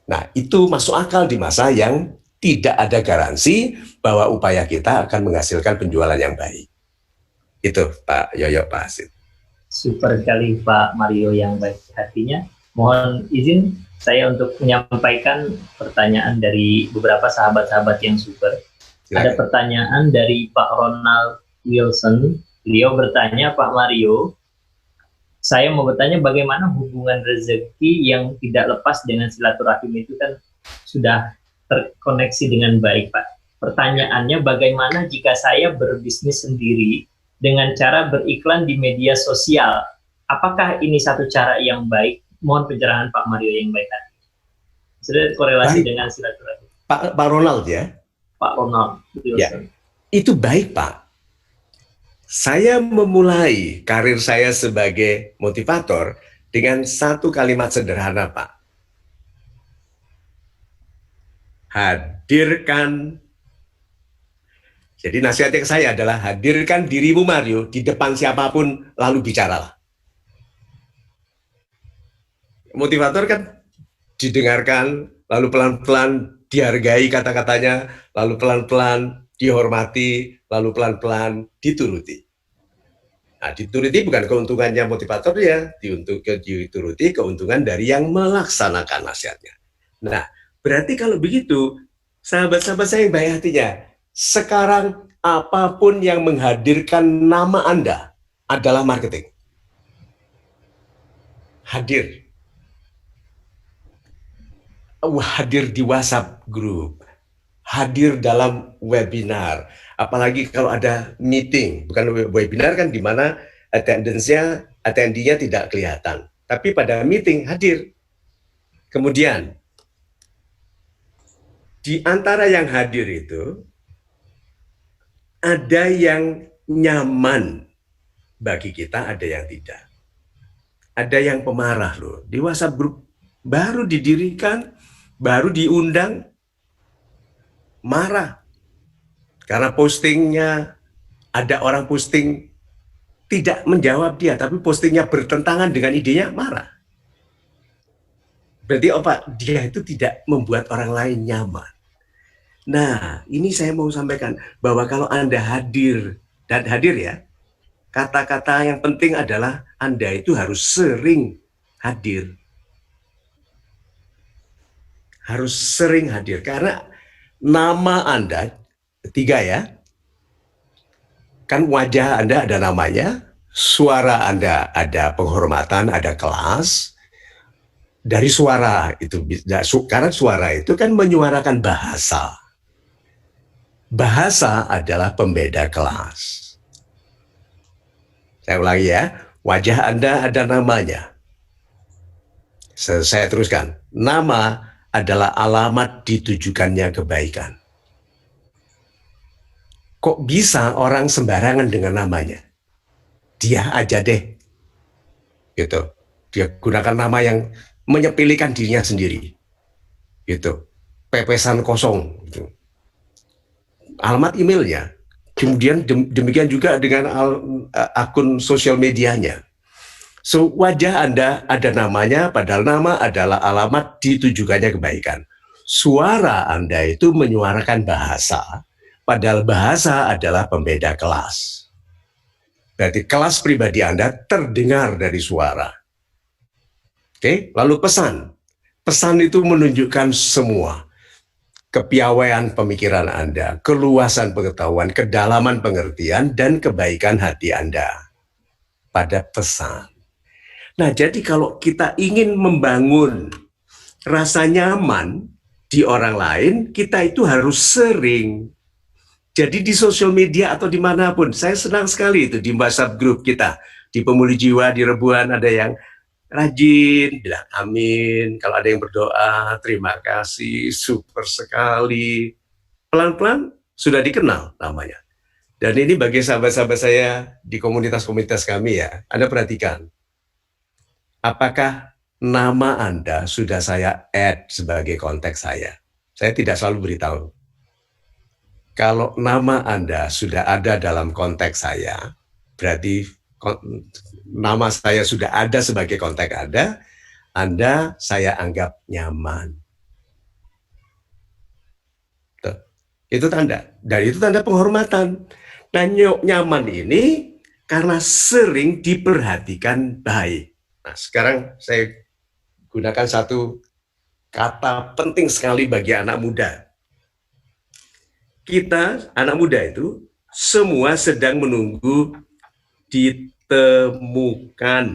Nah, itu masuk akal di masa yang tidak ada garansi bahwa upaya kita akan menghasilkan penjualan yang baik. Itu Pak Yoyo, Pak Hasid. Super sekali Pak Mario yang baik hatinya. Mohon izin saya untuk menyampaikan pertanyaan dari beberapa sahabat-sahabat yang super. Silakan. Ada pertanyaan dari Pak Ronald Wilson. Beliau bertanya, Pak Mario, saya mau bertanya bagaimana hubungan rezeki yang tidak lepas dengan silaturahim itu kan sudah terkoneksi dengan baik, Pak. Pertanyaannya, bagaimana jika saya berbisnis sendiri dengan cara beriklan di media sosial? Apakah ini satu cara yang baik? Mohon pencerahan Pak Mario yang baik tadi. Sudah korelasi Baik. dengan silaturahim. Pak Ronald ya? Pak Ronald Wilson. Ya, itu baik Pak. Saya memulai karir saya sebagai motivator dengan satu kalimat sederhana, Pak. Hadirkan. Jadi nasihatnya ke saya adalah hadirkan dirimu Mario di depan siapapun, lalu bicaralah. Motivator kan didengarkan, lalu pelan-pelan dihargai kata-katanya, lalu pelan-pelan dihormati, lalu pelan-pelan dituruti. Nah, dituruti bukan keuntungannya motivator ya, dituruti keuntungan dari yang melaksanakan nasihatnya. Nah, berarti kalau begitu, sahabat-sahabat saya yang baik hatinya, sekarang apapun yang menghadirkan nama Anda adalah marketing. Hadir di WhatsApp group, hadir dalam webinar, apalagi kalau ada meeting, bukan webinar kan di mana attendinya tidak kelihatan, tapi pada meeting hadir. Kemudian di antara yang hadir itu ada yang nyaman bagi kita, ada yang tidak. Ada yang pemarah loh, di WhatsApp group baru didirikan, baru diundang, marah. Karena postingnya, ada orang posting tidak menjawab dia, tapi postingnya bertentangan dengan idenya, marah. Berarti apa? Dia itu tidak membuat orang lain nyaman. Nah, ini saya mau sampaikan bahwa kalau Anda hadir, dan hadir ya, kata-kata yang penting adalah Anda itu harus sering hadir. Harus sering hadir, karena nama Anda, tiga ya, kan wajah Anda ada namanya, suara Anda ada penghormatan, ada kelas. Dari suara itu, karena suara itu kan menyuarakan bahasa. Bahasa adalah pembeda kelas. Saya ulangi ya, wajah Anda ada namanya. Saya teruskan, nama adalah alamat ditujukannya kebaikan. Kok bisa orang sembarangan dengan namanya? Dia aja deh. Gitu. Dia gunakan nama yang menyepelekan dirinya sendiri. Gitu. pepesan kosong. Gitu. Alamat emailnya. Kemudian demikian juga dengan akun sosial medianya. So, wajah Anda ada namanya, padahal nama adalah alamat ditujukannya kebaikan. Suara Anda itu menyuarakan bahasa, padahal bahasa adalah pembeda kelas. Berarti kelas pribadi Anda terdengar dari suara. Oke, lalu pesan. Pesan itu menunjukkan semua. Kepiawaian pemikiran Anda, keluasan pengetahuan, kedalaman pengertian, dan kebaikan hati Anda pada pesan. Nah, jadi kalau kita ingin membangun rasa nyaman di orang lain, kita itu harus sering. Jadi di sosial media atau dimanapun, saya senang sekali itu di WhatsApp grup kita, di Pemulih Jiwa, di Rebuan ada yang rajin, bilang amin, kalau ada yang berdoa, terima kasih, super sekali. Pelan-pelan sudah dikenal namanya. Dan ini bagi sahabat-sahabat saya di komunitas-komunitas kami ya, Anda perhatikan. Apakah nama Anda sudah saya add sebagai kontak saya? Saya tidak selalu beritahu. Kalau nama Anda sudah ada dalam konteks saya, berarti nama saya sudah ada sebagai kontak Anda saya anggap nyaman. Tuh. Itu tanda. Dan itu tanda penghormatan. Nah, nyaman ini karena sering diperhatikan baik. Nah, sekarang saya gunakan satu kata penting sekali bagi anak muda. Kita, anak muda itu, semua sedang menunggu ditemukan.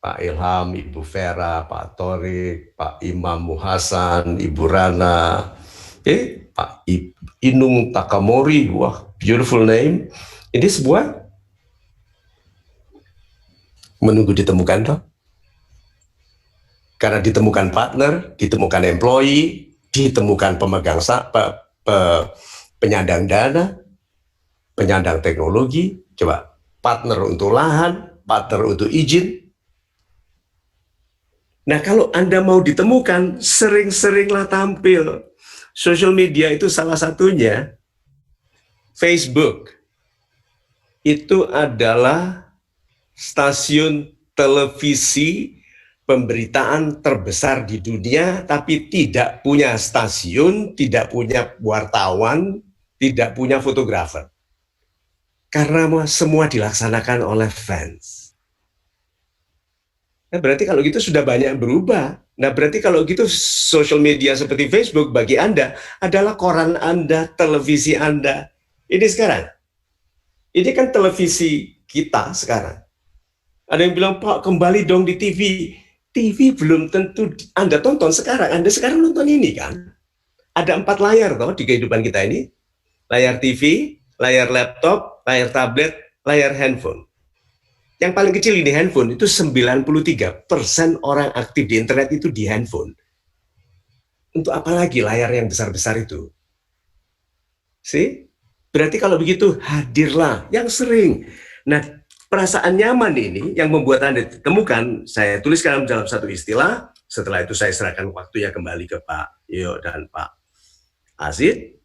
Pak Ilham, Ibu Vera, Pak Torik, Pak Imam Muhasan, Ibu Rana, Pak Inung Takamori, wah, beautiful name. Ini sebuah menunggu ditemukan toh. Karena ditemukan partner, ditemukan employee, ditemukan pemegang penyandang dana, penyandang teknologi, coba partner untuk lahan, partner untuk izin. Nah, kalau Anda mau ditemukan, sering-seringlah tampil. Social media itu salah satunya. Facebook itu adalah stasiun televisi pemberitaan terbesar di dunia, tapi tidak punya stasiun, tidak punya wartawan, tidak punya fotografer. Karena semua dilaksanakan oleh fans. Nah, berarti kalau gitu sudah banyak berubah. Nah, berarti kalau gitu social media seperti Facebook bagi Anda adalah koran Anda, televisi Anda. Ini sekarang. Ini kan televisi kita sekarang. Ada yang bilang, Pak, kembali dong di TV. TV belum tentu Anda tonton sekarang. Anda sekarang nonton ini kan. Ada 4 layar toh di kehidupan kita ini. Layar TV, layar laptop, layar tablet, layar handphone. Yang paling kecil ini handphone, itu 93% orang aktif di internet itu di handphone. Untuk apa lagi layar yang besar-besar itu? See? Berarti kalau begitu, hadirlah yang sering. Nah, perasaan nyaman ini yang membuat Anda ditemukan, saya tuliskan dalam satu istilah, setelah itu saya serahkan waktunya kembali ke Pak Yoyo dan Pak Azid,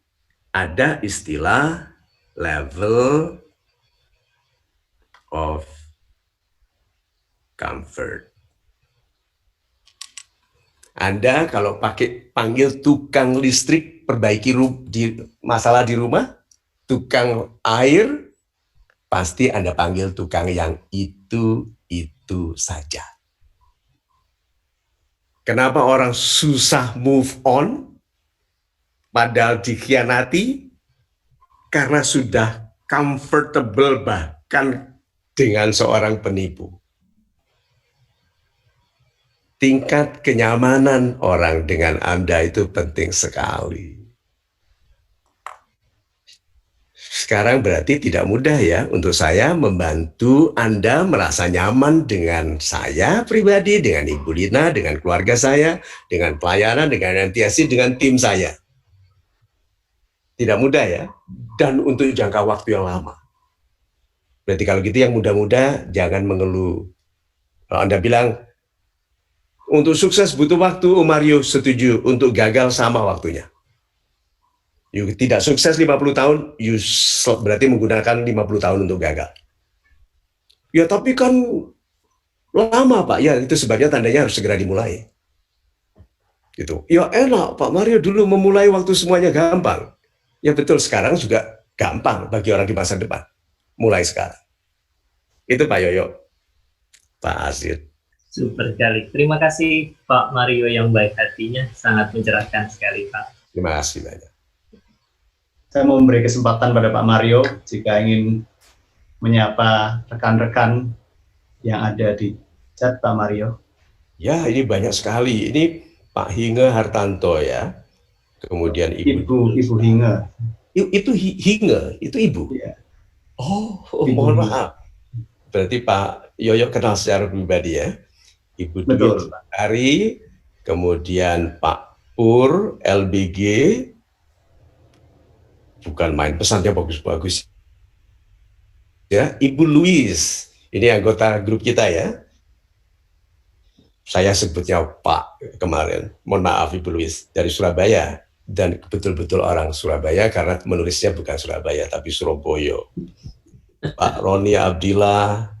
ada istilah level of comfort. Anda kalau panggil tukang listrik, perbaiki masalah di rumah, tukang air, pasti Anda panggil tukang yang itu saja. Kenapa orang susah move on, padahal dikhianati? Karena sudah comfortable bahkan dengan seorang penipu. Tingkat kenyamanan orang dengan Anda itu penting sekali. Sekarang berarti tidak mudah ya untuk saya membantu Anda merasa nyaman dengan saya pribadi, dengan Ibu Lina, dengan keluarga saya, dengan pelayanan, dengan MTSC, dengan tim saya. Tidak mudah ya, dan untuk jangka waktu yang lama. Berarti kalau gitu yang muda-muda jangan mengeluh. Kalau Anda bilang, Untuk sukses butuh waktu, Mario setuju. Untuk gagal sama waktunya. You tidak sukses 50 tahun, you berarti menggunakan 50 tahun untuk gagal. Ya tapi kan lama Pak, ya itu sebabnya tandanya harus segera dimulai. Gitu. Ya enak Pak Mario dulu memulai waktu semuanya gampang. Ya betul, sekarang juga gampang bagi orang di masa depan. Mulai sekarang. Itu Pak Yoyo, Pak Azid. Super sekali. Terima kasih Pak Mario yang baik hatinya, sangat mencerahkan sekali Pak. Terima kasih banyak. Saya mau memberi kesempatan pada Pak Mario jika ingin menyapa rekan-rekan yang ada di chat Pak Mario. Ya, ini banyak sekali. Ini Pak Hinge Hartanto ya. Kemudian Ibu Hinge. Itu Hinge, itu Ibu. Ya. Oh, mohon maaf. Berarti Pak Yoyo kenal secara pribadi ya. Ibu Dwi Hari, kemudian Pak Pur, LBG. Bukan main pesannya bagus-bagus. Ya, Ibu Louis, ini anggota grup kita ya. Saya sebutnya Pak kemarin, mohon maaf Ibu Louis, dari Surabaya. Dan betul-betul orang Surabaya karena menulisnya bukan Surabaya, tapi Surabaya. Pak Roni Abdillah,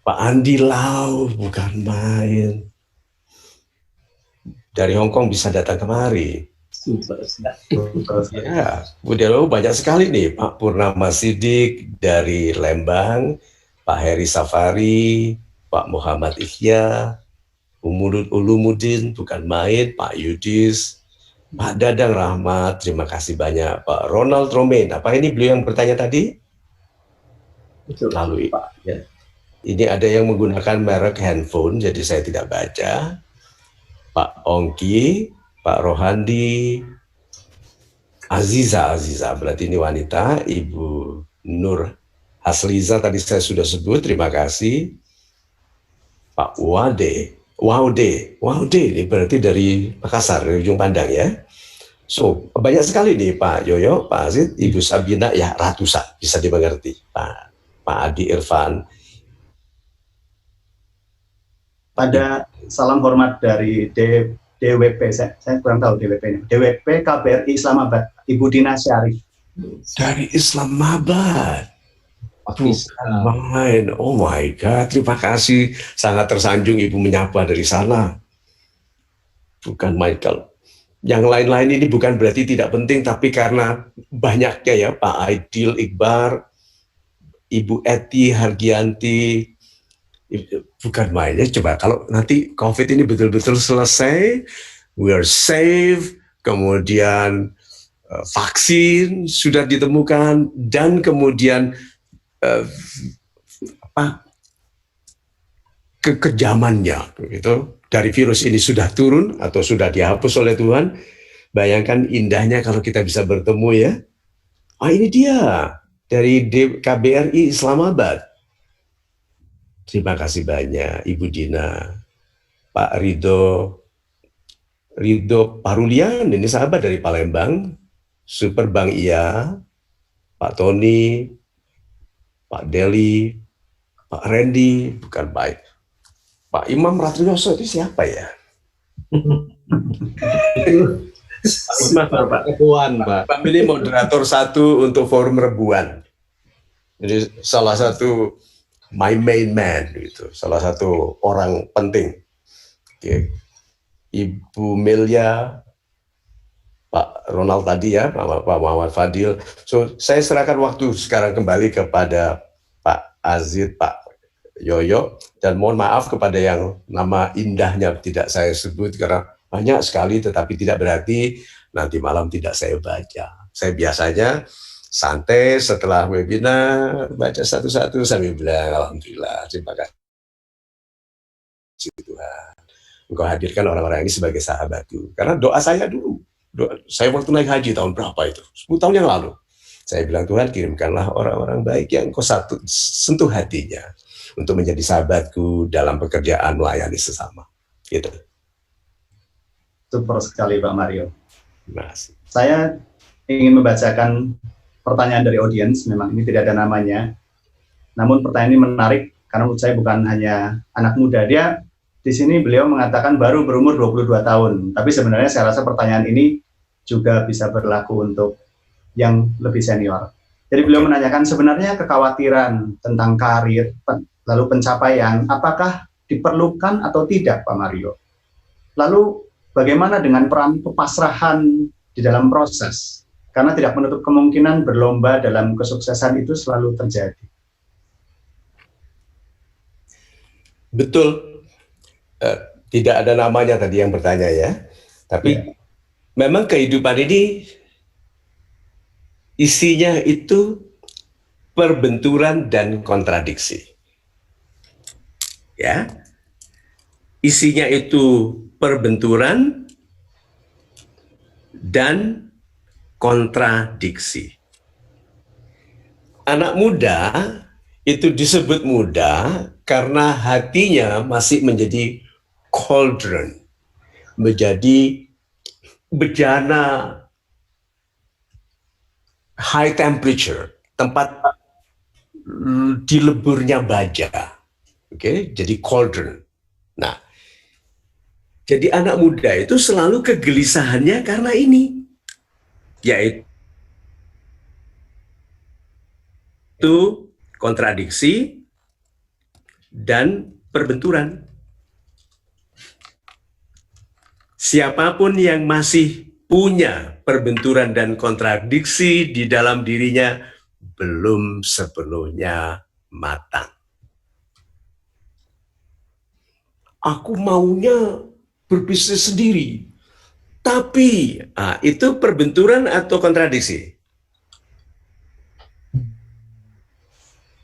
Pak Andi Lau, bukan main. Dari Hongkong bisa datang kemari. Super. Ya, udah banyak sekali nih, Pak Purnama Sidik dari Lembang, Pak Heri Safari, Pak Muhammad Ikhya, Ulumuddin, bukan main, Pak Yudis, Pak Dadang Rahmat, terima kasih banyak, Pak Ronald Romain. Apa ini beliau yang bertanya tadi? Betul. Lalu Pak, ya. Ini ada yang menggunakan merek handphone, jadi saya tidak baca. Pak Ongki, Pak Rohandi, Aziza, berarti ini wanita, Ibu Nur Hasliza tadi saya sudah sebut, terima kasih. Pak Waude ini berarti dari Makassar, dari ujung Pandang ya. So, banyak sekali nih Pak Yoyo, Pak Azid, Ibu Sabina, ya ratusan, bisa dimengerti. Pak Adi Irfan. Pada salam hormat dari DWP, saya kurang tahu DWP-nya. DWP KBRI Islamabad, Ibu Dina Syarif. Dari Islamabad. Main. Oh my God, terima kasih. Sangat tersanjung Ibu menyapa dari sana. Bukan Michael. Yang lain-lain ini bukan berarti tidak penting, tapi karena banyaknya ya, Pak Aidil Iqbar, Ibu Eti Hargianti, bukan main ya. Coba kalau nanti COVID ini betul-betul selesai, we are safe, kemudian vaksin sudah ditemukan, dan kemudian kekejamannya gitu dari virus ini sudah turun atau sudah dihapus oleh Tuhan. Bayangkan indahnya kalau kita bisa bertemu ya. Ini dia dari KBRI Islamabad. Terima kasih banyak Ibu Dina, Pak Rido Parulian, ini sahabat dari Palembang, Super Bang Iya, Pak Tony, Pak Deli, Pak Randy, bukan baik. Pak Imam Ratriyoso itu siapa ya? Pak Rebuan, Pak. Pak ini moderator satu untuk forum Rebuan. Jadi salah satu my main man gitu, salah satu orang penting. Oke. Ibu Melia, Pak Ronald tadi ya, Pak Muhammad Fadil. So, saya serahkan waktu sekarang kembali kepada Pak Azid, Pak Yoyo, dan mohon maaf kepada yang nama indahnya tidak saya sebut karena banyak sekali, tetapi tidak berarti nanti malam tidak saya baca. Saya biasanya santai setelah webinar, baca satu-satu sambil bilang alhamdulillah, terima kasih Tuhan. Engkau hadirkan orang-orang ini sebagai sahabatku. Karena doa saya dulu, saya waktu naik haji tahun berapa itu? 10 tahun yang lalu. Saya bilang, Tuhan kirimkanlah orang-orang baik yang engkau sentuh hatinya untuk menjadi sahabatku dalam pekerjaan melayani sesama. Gitu. Super sekali Pak Mario. Terima kasih. Saya ingin membacakan pertanyaan dari audiens, memang ini tidak ada namanya. Namun pertanyaan ini menarik karena menurut saya bukan hanya anak muda, dia di sini beliau mengatakan baru berumur 22 tahun. Tapi sebenarnya saya rasa pertanyaan ini juga bisa berlaku untuk yang lebih senior. Jadi beliau menanyakan sebenarnya kekhawatiran tentang karir, lalu pencapaian, apakah diperlukan atau tidak, Pak Mario? Lalu bagaimana dengan peran kepasrahan di dalam proses? Karena tidak menutup kemungkinan berlomba dalam kesuksesan itu selalu terjadi. Betul. Tidak ada namanya tadi yang bertanya ya. Tapi memang kehidupan ini isinya itu perbenturan dan kontradiksi. Ya. Isinya itu perbenturan dan kontradiksi. Anak muda itu disebut muda karena hatinya masih menjadi cauldron, menjadi bejana high temperature, tempat dileburnya baja. Oke, jadi cauldron. Nah, jadi anak muda itu selalu kegelisahannya karena ini, yaitu kontradiksi dan perbenturan. Siapapun yang masih punya perbenturan dan kontradiksi di dalam dirinya belum sepenuhnya matang. Aku maunya berbisnis sendiri, tapi itu perbenturan atau kontradiksi?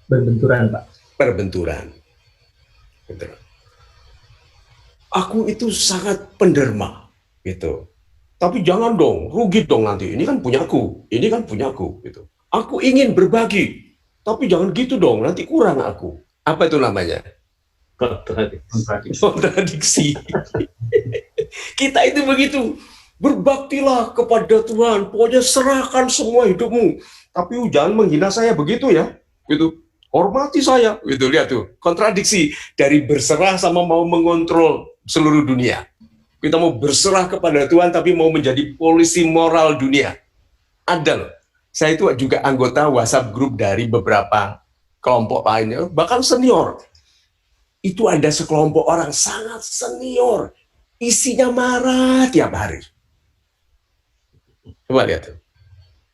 Berbenturan, Pak. Perbenturan. Aku itu sangat penderma, gitu. Tapi jangan dong, rugi dong nanti. Ini kan punyaku, gitu. Aku ingin berbagi, tapi jangan gitu dong, nanti kurang aku. Apa itu namanya? Kontradiksi. Kita itu begitu. Berbaktilah kepada Tuhan, pokoknya serahkan semua hidupmu. Tapi jangan menghina saya begitu ya, gitu. Hormati saya, gitu. Lihat tuh, kontradiksi dari berserah sama mau mengontrol seluruh dunia. Kita mau berserah kepada Tuhan tapi mau menjadi polisi moral dunia. Ada loh. Saya itu juga anggota WhatsApp group dari beberapa kelompok lainnya, bahkan senior. Itu ada sekelompok orang sangat senior, isinya marah tiap hari. Coba lihat tuh.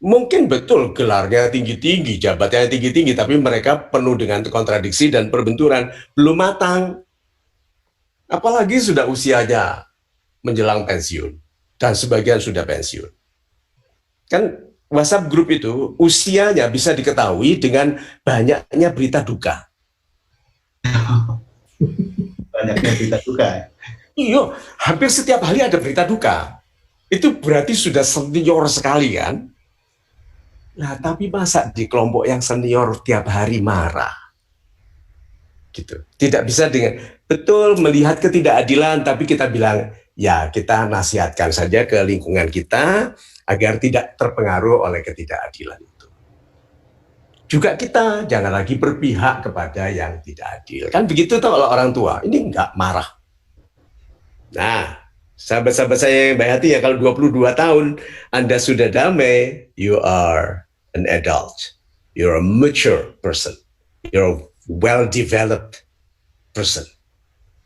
Mungkin betul gelarnya tinggi-tinggi, jabatannya tinggi-tinggi, tapi mereka penuh dengan kontradiksi dan perbenturan, belum matang. Apalagi sudah usianya menjelang pensiun, dan sebagian sudah pensiun. Kan WhatsApp group itu usianya bisa diketahui dengan banyaknya berita duka. Banyaknya berita duka. Iya, hampir setiap hari ada berita duka. Itu berarti sudah senior sekali kan? Nah, tapi masa di kelompok yang senior tiap hari marah? Gitu. Tidak bisa dengan betul melihat ketidakadilan, tapi kita bilang, ya kita nasihatkan saja ke lingkungan kita agar tidak terpengaruh oleh ketidakadilan itu. Juga kita jangan lagi berpihak kepada yang tidak adil. Kan begitu tuh kalau orang tua, ini enggak marah. Nah, sahabat-sahabat saya yang baik hati ya, kalau 22 tahun Anda sudah damai, you are an adult. You're a mature person. You're a well-developed person.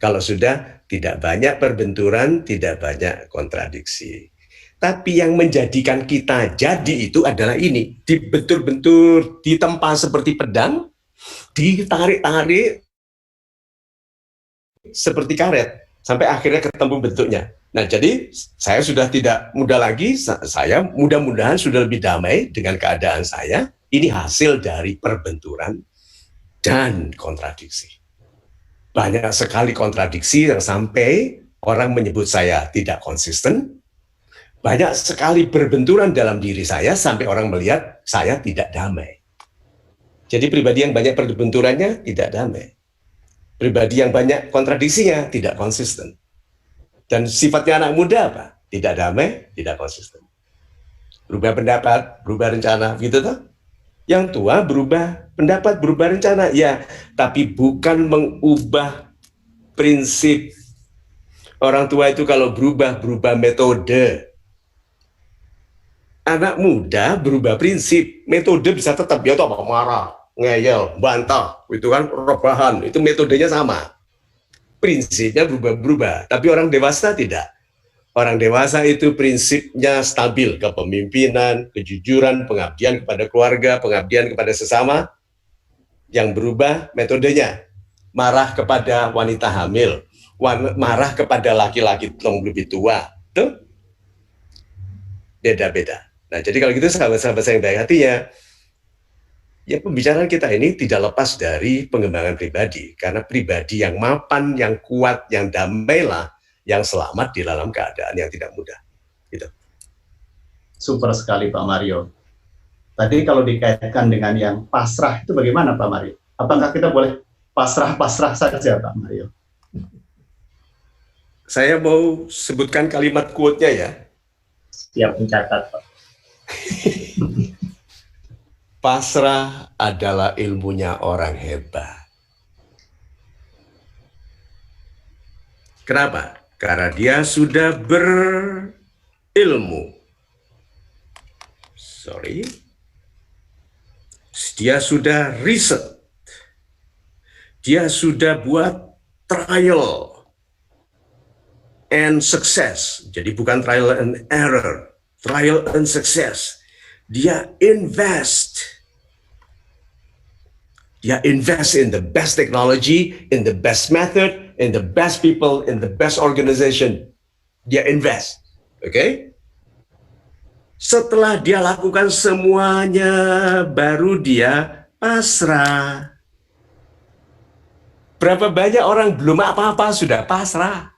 Kalau sudah tidak banyak perbenturan, tidak banyak kontradiksi. Tapi yang menjadikan kita jadi itu adalah ini, dibentur-bentur, ditempa seperti pedang, ditarik-tarik seperti karet, sampai akhirnya ketemu bentuknya. Nah, jadi saya sudah tidak muda lagi, saya mudah-mudahan sudah lebih damai dengan keadaan saya. Ini hasil dari perbenturan dan kontradiksi. Banyak sekali kontradiksi yang sampai orang menyebut saya tidak konsisten. Banyak sekali berbenturan dalam diri saya sampai orang melihat saya tidak damai. Jadi pribadi yang banyak perbenturannya tidak damai. Pribadi yang banyak kontradiksinya tidak konsisten. Dan sifatnya anak muda apa? Tidak damai, tidak konsisten. Berubah pendapat, berubah rencana, gitu toh? Yang tua berubah pendapat, berubah rencana, ya, tapi bukan mengubah prinsip Orang tua itu kalau berubah metode. Anak muda berubah prinsip, metode bisa tetap, dia tuh apa, marah, ngeyel, bantah, itu kan rebahan, itu metodenya sama. Prinsipnya berubah-berubah, tapi orang dewasa tidak. Orang dewasa itu prinsipnya stabil, kepemimpinan, kejujuran, pengabdian kepada keluarga, pengabdian kepada sesama. Yang berubah metodenya, marah kepada wanita hamil, marah kepada laki-laki yang lebih tua, tuh beda-beda. Nah, jadi kalau gitu sahabat-sahabat saya yang baik hatinya, ya pembicaraan kita ini tidak lepas dari pengembangan pribadi, karena pribadi yang mapan, yang kuat, yang damailah, yang selamat di dalam keadaan yang tidak mudah. Gitu. Super sekali Pak Mario. Tadi kalau dikaitkan dengan yang pasrah itu bagaimana Pak Mario? Apakah kita boleh pasrah-pasrah saja Pak Mario? Saya mau sebutkan kalimat quote-nya ya. Siap mencatat Pak. Pasrah adalah ilmunya orang hebat. Kenapa? Karena dia sudah berilmu. Dia sudah riset. Dia sudah buat trial and success. Jadi bukan trial and error, trial and success. Dia invest in the best technology, in the best method, in the best people, in the best organization. Dia invest, oke? Setelah dia lakukan semuanya, baru dia pasrah. Berapa banyak orang belum apa-apa sudah pasrah?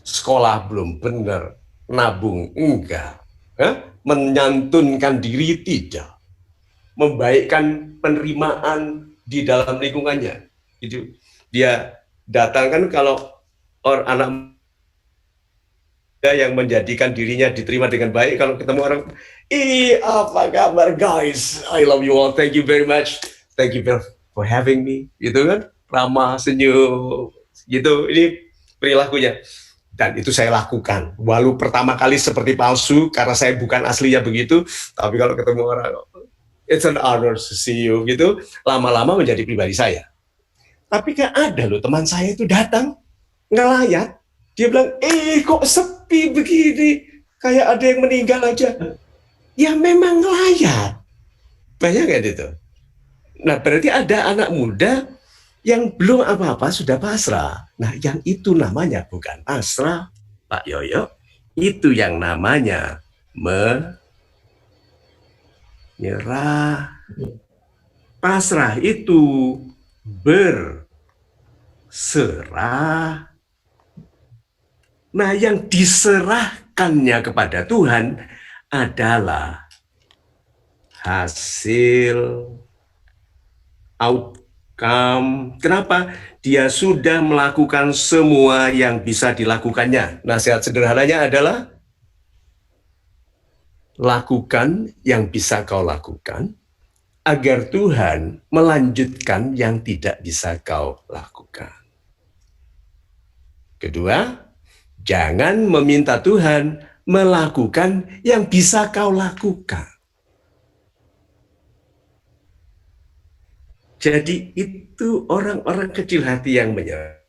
Sekolah belum benar, nabung enggak, menyantunkan diri tidak, membaikkan penerimaan di dalam lingkungannya. Itu dia datangkan kalau anak yang menjadikan dirinya diterima dengan baik, kalau ketemu orang, apa kabar guys, I love you all, thank you very much, thank you for having me, gitu kan, ramah, senyum, gitu, ini perilakunya. Dan itu saya lakukan, walau pertama kali seperti palsu, karena saya bukan aslinya begitu, tapi kalau ketemu orang, it's an honor to see you, gitu, lama-lama menjadi pribadi saya. Tapi kan ada loh teman saya itu datang, ngelayat, dia bilang, kok sepi begini, kayak ada yang meninggal aja. Ya memang ngelayat, banyak kan itu. Nah berarti ada anak muda yang belum apa-apa sudah pasrah. Nah yang itu namanya bukan pasrah, Pak Yoyo, itu yang namanya menyerah. Pasrah itu berserah. Nah yang diserahkannya kepada Tuhan adalah hasil, outcome. Kenapa? Dia sudah melakukan semua yang bisa dilakukannya. Nasihat sederhananya adalah lakukan yang bisa kau lakukan agar Tuhan melanjutkan yang tidak bisa kau lakukan. Kedua, jangan meminta Tuhan melakukan yang bisa kau lakukan. Jadi itu orang-orang kecil hati yang menyerah.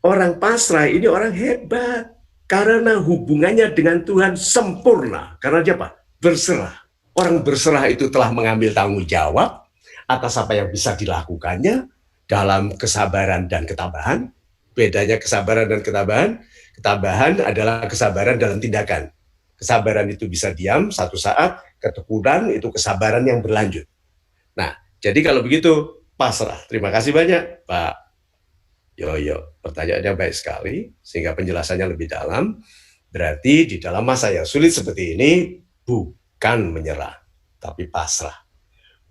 Orang pasrah ini orang hebat. Karena hubungannya dengan Tuhan sempurna. Karena dia apa? Berserah. Orang berserah itu telah mengambil tanggung jawab atas apa yang bisa dilakukannya dalam kesabaran dan ketabahan. Bedanya kesabaran dan ketabahan. Ketabahan adalah kesabaran dalam tindakan. Kesabaran itu bisa diam satu saat, ketekunan itu kesabaran yang berlanjut. Nah, jadi kalau begitu pasrah. Terima kasih banyak Pak Yoyo. Pertanyaannya baik sekali, sehingga penjelasannya lebih dalam. Berarti di dalam masa yang sulit seperti ini, bukan menyerah, tapi pasrah.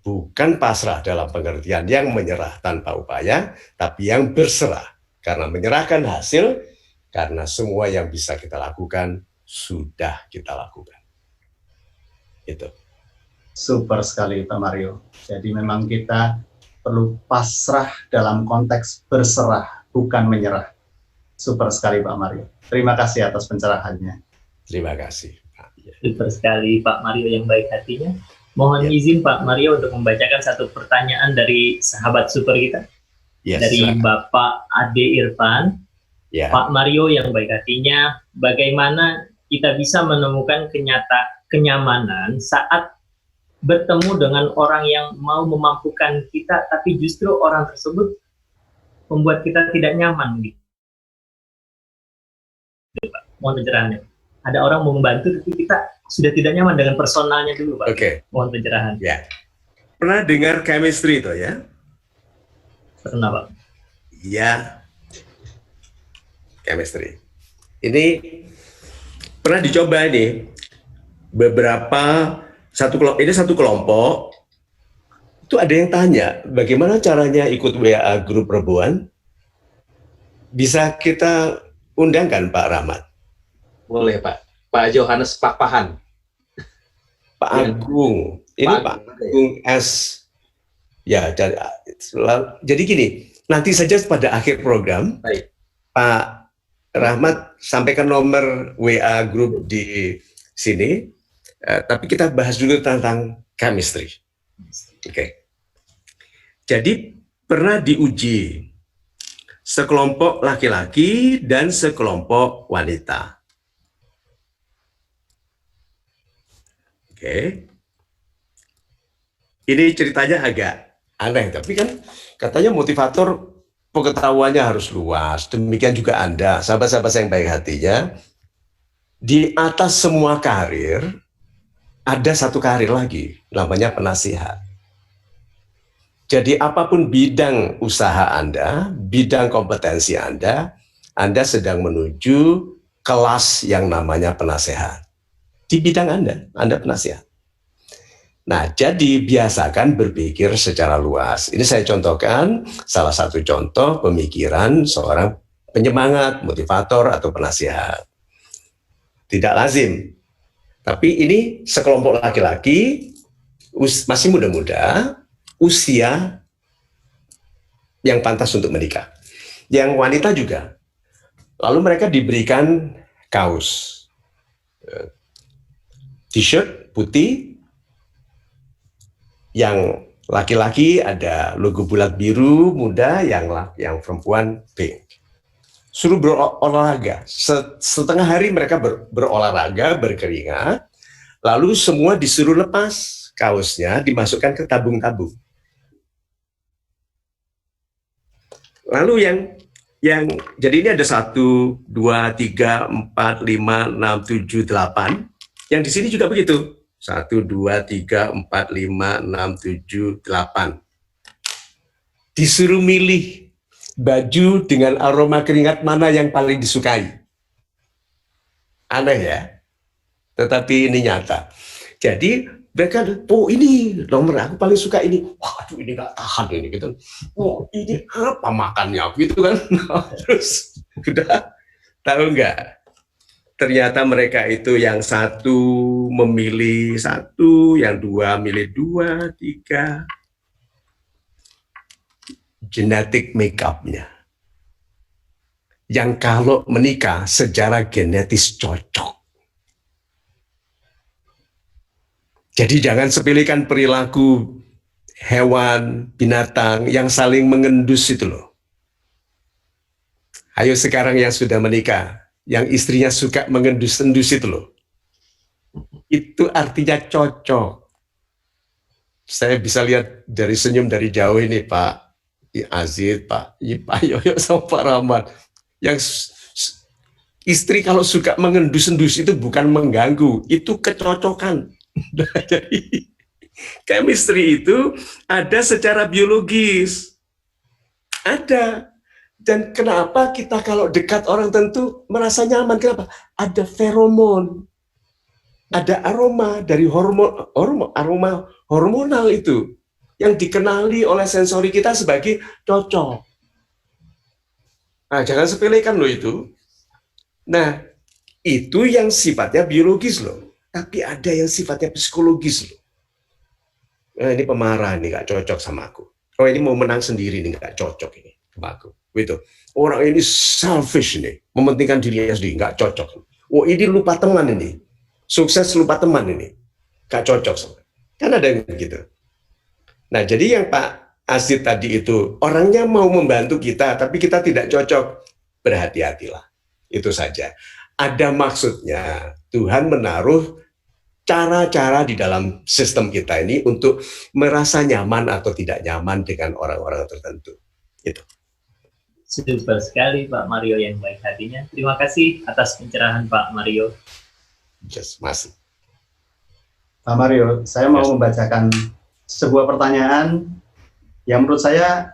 Bukan pasrah dalam pengertian yang menyerah tanpa upaya, tapi yang berserah. Karena menyerahkan hasil, karena semua yang bisa kita lakukan, sudah kita lakukan. Itu. Super sekali Pak Mario. Jadi memang kita perlu pasrah dalam konteks berserah, bukan menyerah. Super sekali Pak Mario. Terima kasih atas pencerahannya. Terima kasih. Super sekali Pak Mario yang baik hatinya. Mohon izin Pak Mario untuk membacakan satu pertanyaan dari sahabat super kita. Dari silakan. Bapak Ade Irfan. Ya. Pak Mario yang baik hatinya, bagaimana kita bisa menemukan kenyamanan saat bertemu dengan orang yang mau memampukan kita, tapi justru orang tersebut membuat kita tidak nyaman gitu. Mohon pencerahannya. Ada orang mau membantu, tapi kita sudah tidak nyaman dengan personalnya dulu, Pak. Oke. Mohon pencerahan. Ya. Pernah dengar chemistry itu ya? Pernah, Pak. Ya. Chemistry. Ini pernah dicoba nih beberapa satu kelompok itu ada yang tanya bagaimana caranya ikut WA grup Rebuan. Bisa kita undangkan Pak Rahmat. Boleh Pak. Pak Johannes Papahan. Pak Agung. Ini Pak Agung S. Ya, jadi gini, nanti saja pada akhir program, baik, Pak Rahmat sampaikan nomor WA grup di sini, tapi kita bahas dulu tentang chemistry. Oke. Jadi pernah diuji sekelompok laki-laki dan sekelompok wanita. Oke. Ini ceritanya agak aneh, tapi kan katanya motivator pengetahuannya harus luas. Demikian juga Anda, sahabat-sahabat saya yang baik hatinya, di atas semua karir, ada satu karir lagi, namanya penasihat. Jadi apapun bidang usaha Anda, bidang kompetensi Anda sedang menuju kelas yang namanya penasehat. Di bidang Anda penasihat. Nah, jadi biasakan berpikir secara luas. Ini saya contohkan salah satu contoh pemikiran seorang penyemangat, motivator, atau penasihat. Tidak lazim. Tapi ini sekelompok laki-laki, masih muda-muda, usia yang pantas untuk menikah. Yang wanita juga. Lalu mereka diberikan kaos. T-shirt putih, yang laki-laki ada logo bulat biru muda, yang perempuan pink. Suruh berolahraga. Setengah hari mereka berolahraga, berkeringat, lalu semua disuruh lepas kaosnya, dimasukkan ke tabung-tabung. Lalu jadi ini ada 1, 2, 3, 4, 5, 6, 7, 8. Yang di sini juga begitu. 1, 2, 3, 4, 5, 6, 7, 8. Disuruh milih baju dengan aroma keringat mana yang paling disukai. Aneh ya? Tetapi ini nyata. Jadi mereka, oh ini nomor aku paling suka ini. Wah, aduh ini gak tahan ini gitu. Oh ini apa makannya gitu kan. Terus udah tahu nggak? Ternyata mereka itu yang satu memilih satu, yang dua milih dua, tiga. Genetik make-up-nya. Yang kalau menikah secara genetis cocok. Jadi jangan sepelekan perilaku hewan, binatang yang saling mengendus itu loh. Ayo sekarang yang sudah menikah, yang istrinya suka mengendus-endus itu loh. Itu artinya cocok. Saya bisa lihat dari senyum dari jauh ini Pak Aziz, Pak Yoyo sama Pak Rahmat. Yang istri kalau suka mengendus-endus itu bukan mengganggu, itu kecocokan. Jadi chemistry itu ada secara biologis. Ada. Dan kenapa kita kalau dekat orang tentu merasa nyaman? Kenapa? Ada feromon. Ada aroma dari aroma hormonal itu yang dikenali oleh sensori kita sebagai cocok. Nah, jangan sepelekan loh itu. Nah, itu yang sifatnya biologis loh. Tapi ada yang sifatnya psikologis loh. Nah, ini pemarah nih, gak cocok sama aku. Oh ini mau menang sendiri nih, nggak cocok ini sama aku. Gitu. Orang ini selfish nih, mementingkan dirinya sendiri, nggak cocok. Oh ini lupa teman ini, sukses lupa teman ini, nggak cocok. Kan ada yang begitu. Nah jadi yang Pak Aziz tadi itu, orangnya mau membantu kita, tapi kita tidak cocok, berhati-hatilah. Itu saja. Ada maksudnya, Tuhan menaruh cara-cara di dalam sistem kita ini untuk merasa nyaman atau tidak nyaman dengan orang-orang tertentu. Itu. Super sekali Pak Mario yang baik hatinya. Terima kasih atas pencerahan Pak Mario. Just masih. Pak Mario, saya mau membacakan sebuah pertanyaan yang menurut saya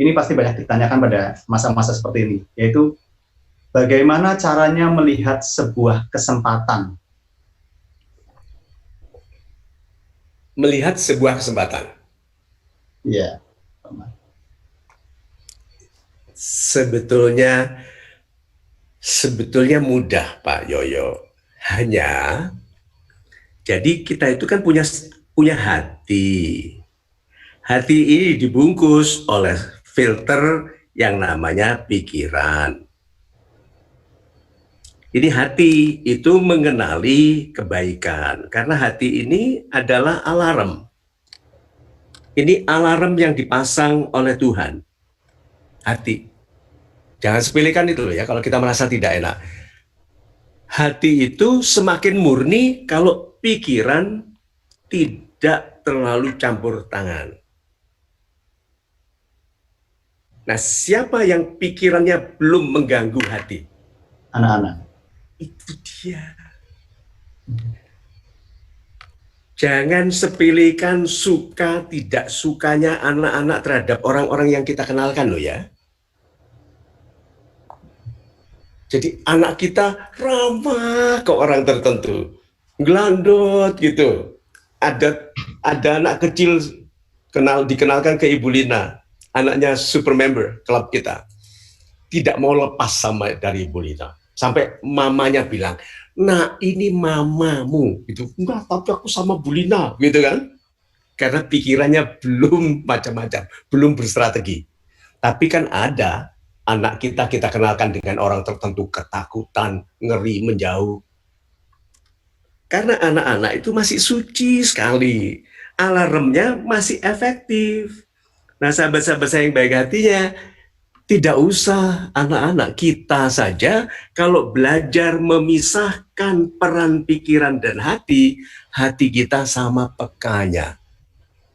ini pasti banyak ditanyakan pada masa-masa seperti ini, yaitu bagaimana caranya melihat sebuah kesempatan. Melihat sebuah kesempatan. Iya. Sebetulnya mudah Pak Yoyo. Hanya jadi kita itu kan punya hati. Hati ini dibungkus oleh filter yang namanya pikiran. Ini hati itu mengenali kebaikan, karena hati ini adalah alarm. Ini alarm yang dipasang oleh Tuhan. Hati. Jangan sepelekan itu ya, kalau kita merasa tidak enak. Hati itu semakin murni kalau pikiran tidak terlalu campur tangan. Nah, siapa yang pikirannya belum mengganggu hati? Anak-anak. Itu dia. Jangan sepelekan suka tidak sukanya anak-anak terhadap orang-orang yang kita kenalkan loh ya. Jadi anak kita ramah ke orang tertentu, gelandot gitu. Ada anak kecil dikenalkan ke Ibu Lina, anaknya super member klub kita, tidak mau lepas sama dari Ibu Lina. Sampai mamanya bilang, nah ini mamamu, gitu. Enggak, tapi aku sama Bu Lina, gitu kan? Karena pikirannya belum macam-macam, belum berstrategi. Tapi kan ada anak kita kenalkan dengan orang tertentu, ketakutan, ngeri, menjauh. Karena anak-anak itu masih suci sekali, alarmnya masih efektif. Nah sahabat-sahabat saya yang baik hatinya, tidak usah anak-anak, kita saja kalau belajar memisahkan peran pikiran dan hati kita sama pekanya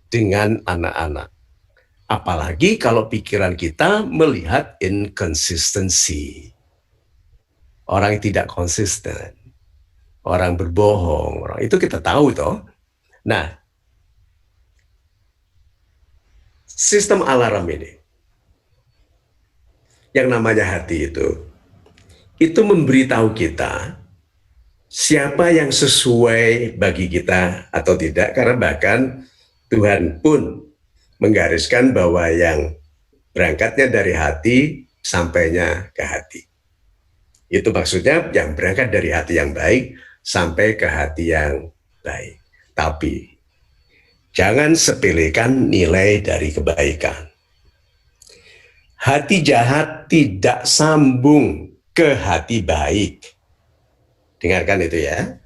dengan anak-anak. Apalagi kalau pikiran kita melihat inconsistency. Orang yang tidak konsisten, orang berbohong, orang itu kita tahu toh. Nah, sistem alarm ini, yang namanya hati itu memberitahu kita siapa yang sesuai bagi kita atau tidak, karena bahkan Tuhan pun menggariskan bahwa yang berangkatnya dari hati sampainya ke hati. Itu maksudnya yang berangkat dari hati yang baik sampai ke hati yang baik. Tapi jangan sepelekan nilai dari kebaikan. Hati jahat tidak sambung ke hati baik. Dengarkan itu ya.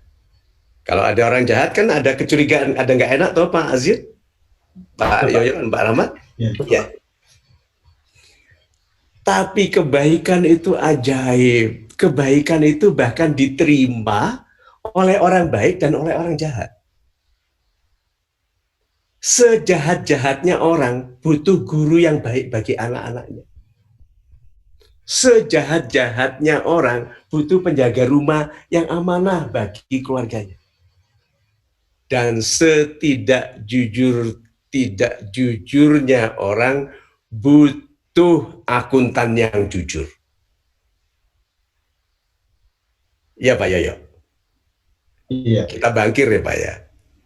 Kalau ada orang jahat kan ada kecurigaan, ada nggak enak toh Pak Aziz, Pak Yoyo, Pak Rahmat. Ya. Tapi kebaikan itu ajaib. Kebaikan itu bahkan diterima oleh orang baik dan oleh orang jahat. Sejahat-jahatnya orang butuh guru yang baik bagi anak-anaknya. Sejahat-jahatnya orang butuh penjaga rumah yang amanah bagi keluarganya. Dan tidak jujurnya orang butuh akuntan yang jujur. Iya Pak Yoyo? Iya. Kita bangkir ya Pak ya?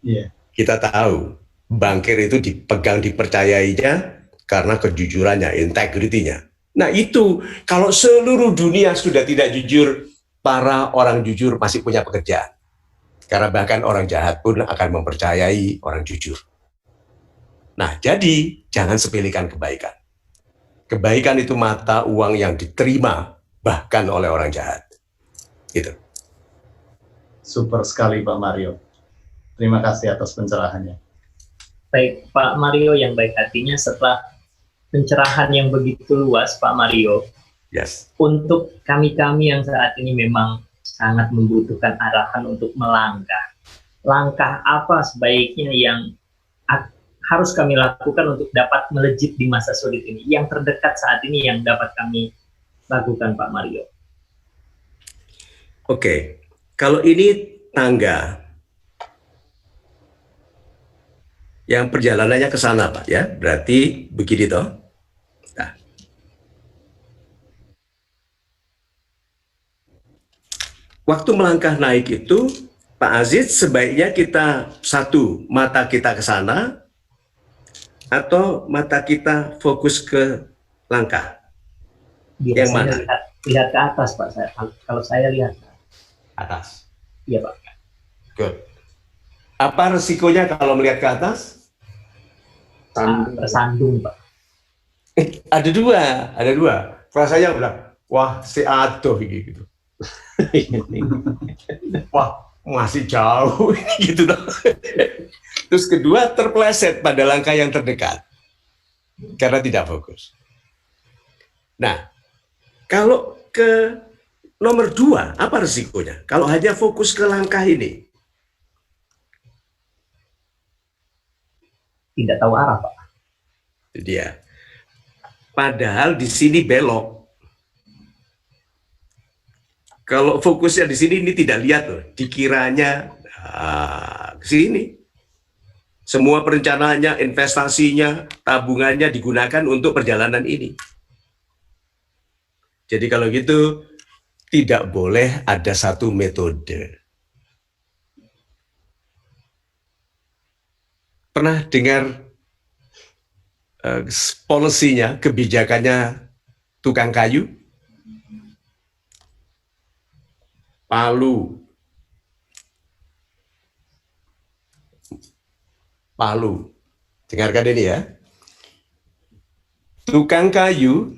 Iya. Kita tahu bangkir itu dipercayainya karena kejujurannya, integritinya. Nah itu, kalau seluruh dunia sudah tidak jujur, para orang jujur masih punya pekerjaan. Karena bahkan orang jahat pun akan mempercayai orang jujur. Nah, jadi jangan sepelekan kebaikan. Kebaikan itu mata uang yang diterima bahkan oleh orang jahat. Gitu. Super sekali Pak Mario. Terima kasih atas pencerahannya. Baik, Pak Mario yang baik hatinya, setelah pencerahan yang begitu luas, Pak Mario, Yes. untuk kami-kami yang saat ini memang sangat membutuhkan arahan untuk melangkah. Langkah apa sebaiknya yang harus kami lakukan untuk dapat melejit di masa sulit ini? Yang terdekat saat ini yang dapat kami lakukan, Pak Mario. Oke, kalau ini tangga yang perjalanannya ke sana, Pak, ya, berarti begini toh. Nah. Waktu melangkah naik itu, Pak Aziz, sebaiknya kita satu, mata kita ke sana, atau mata kita fokus ke langkah? Biasanya Yang mana? Lihat ke atas, Pak. Kalau saya lihat Atas. iya, Pak. Good. Apa resikonya kalau melihat ke atas? Tersandung, Pak. Ada dua. Rasanya bilang, wah si aduh gitu. Wah masih jauh gitu dong. Terus kedua, terpeleset pada langkah yang terdekat karena tidak fokus. Nah, kalau ke nomor 2, apa risikonya? Kalau hanya fokus ke langkah ini, Tidak tahu arah, Pak. itu dia. Padahal di sini belok. Kalau fokusnya di sini, ini tidak lihat loh. Dikiranya ke sini. Semua perencanaannya, investasinya, tabungannya digunakan untuk perjalanan ini. Jadi kalau gitu, tidak boleh ada satu metode. Pernah dengar polisinya, kebijakannya tukang kayu? Palu. Dengarkan ini ya. Tukang kayu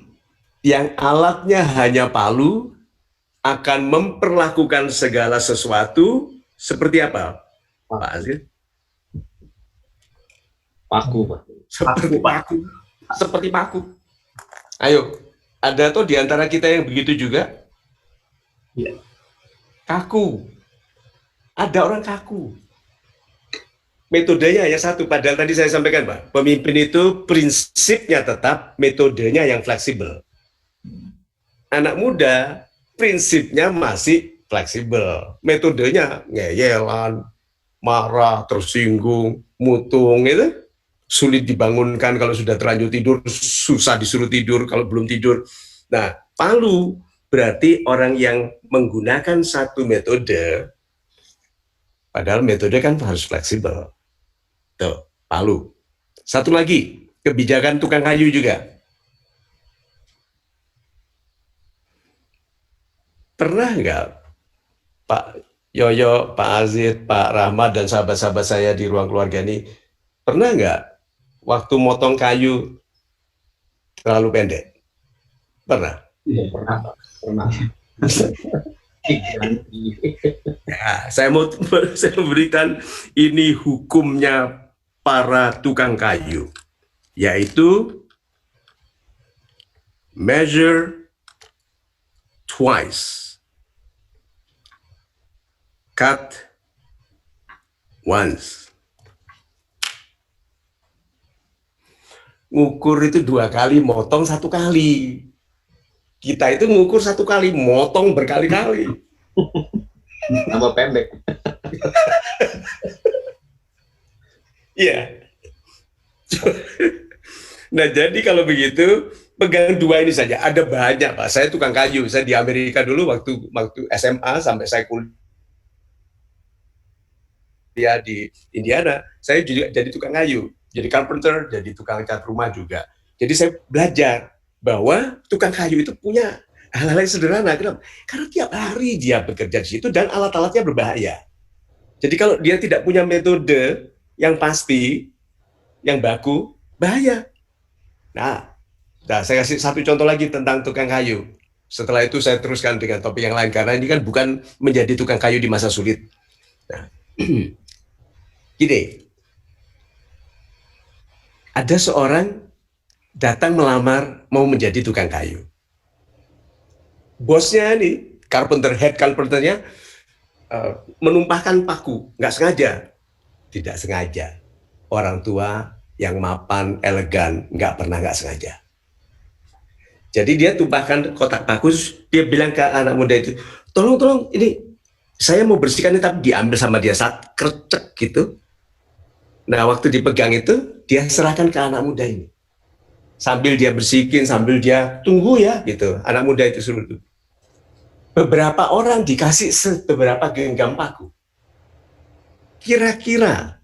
yang alatnya hanya palu akan memperlakukan segala sesuatu seperti apa, Pak Aziz? Paku, Pak. Seperti paku. Ayo, ada tuh di antara kita yang begitu juga? Iya. Kaku. Ada orang kaku. Metodenya hanya satu, padahal tadi saya sampaikan, Pak, pemimpin itu prinsipnya tetap, metodenya yang fleksibel. Anak muda prinsipnya masih fleksibel, metodenya ngeyelan, marah, tersinggung, mutung, itu sulit dibangunkan kalau sudah terlanjur tidur, susah disuruh tidur kalau belum tidur. Nah, palu berarti orang yang menggunakan satu metode, padahal metode kan harus fleksibel. Tuh, palu. Satu lagi, kebijakan tukang kayu juga. Pernah nggak Pak Yoyo, Pak Aziz, Pak Rahmat, dan sahabat-sahabat saya di ruang keluarga ini, pernah nggak waktu motong kayu terlalu pendek? Pernah? Iya, pernah. Ya, saya memberikan ini hukumnya para tukang kayu, yaitu measure twice, cut once. Ngukur itu 2 kali, motong 1 kali. Kita itu ngukur 1 kali, motong berkali-kali. Tambah pendek. Iya. Nah, jadi kalau begitu, pegang 2 ini saja. Ada banyak, Pak. Saya tukang kayu. Saya di Amerika dulu waktu SMA sampai saya kuliah di Indiana. Saya juga jadi tukang kayu. Jadi carpenter, jadi tukang cat rumah juga. Jadi saya belajar bahwa tukang kayu itu punya hal-hal yang sederhana. Kenapa? Karena tiap hari dia bekerja di situ dan alat-alatnya berbahaya. Jadi kalau dia tidak punya metode yang pasti, yang baku, bahaya. Nah, saya kasih satu contoh lagi tentang tukang kayu. Setelah itu saya teruskan dengan topik yang lain, karena ini kan bukan menjadi tukang kayu di masa sulit. Nah, gini, ada seorang datang melamar mau menjadi tukang kayu. Bosnya ini, head carpenternya, menumpahkan paku, nggak sengaja. Tidak sengaja. Orang tua yang mapan, elegan, nggak sengaja. Jadi dia tumpahkan kotak paku, dia bilang ke anak muda itu, tolong, ini saya mau bersihkan ini, tapi diambil sama dia saat kercek gitu. Nah, waktu dipegang itu, dia serahkan ke anak muda ini. Sambil dia bersihin, sambil dia tunggu ya, gitu. Anak muda itu suruh itu. Beberapa orang dikasih beberapa genggam paku. Kira-kira,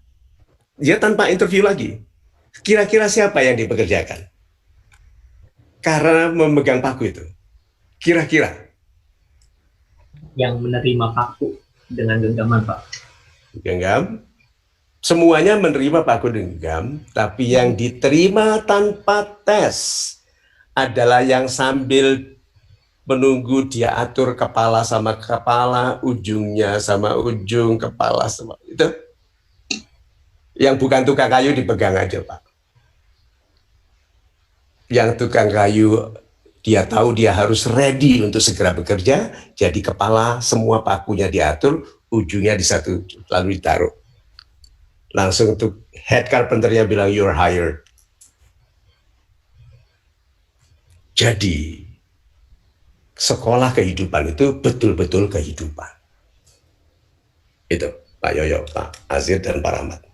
dia tanpa interview lagi, kira-kira siapa yang dipekerjakan? Karena memegang paku itu. Kira-kira. Yang menerima paku dengan genggaman, Pak. Genggam. Semuanya menerima paku genggam, tapi yang diterima tanpa tes adalah yang sambil menunggu dia atur kepala sama kepala, ujungnya sama ujung, kepala sama itu. Yang bukan tukang kayu dipegang aja, Pak. Yang tukang kayu, dia tahu dia harus ready untuk segera bekerja, jadi kepala semua pakunya diatur, ujungnya di satu, lalu ditaruh. Langsung untuk head carpenternya bilang, you're hired. Jadi, sekolah kehidupan itu betul-betul kehidupan. Itu, Pak Yoyo, Pak Azir, dan Pak Rahmat.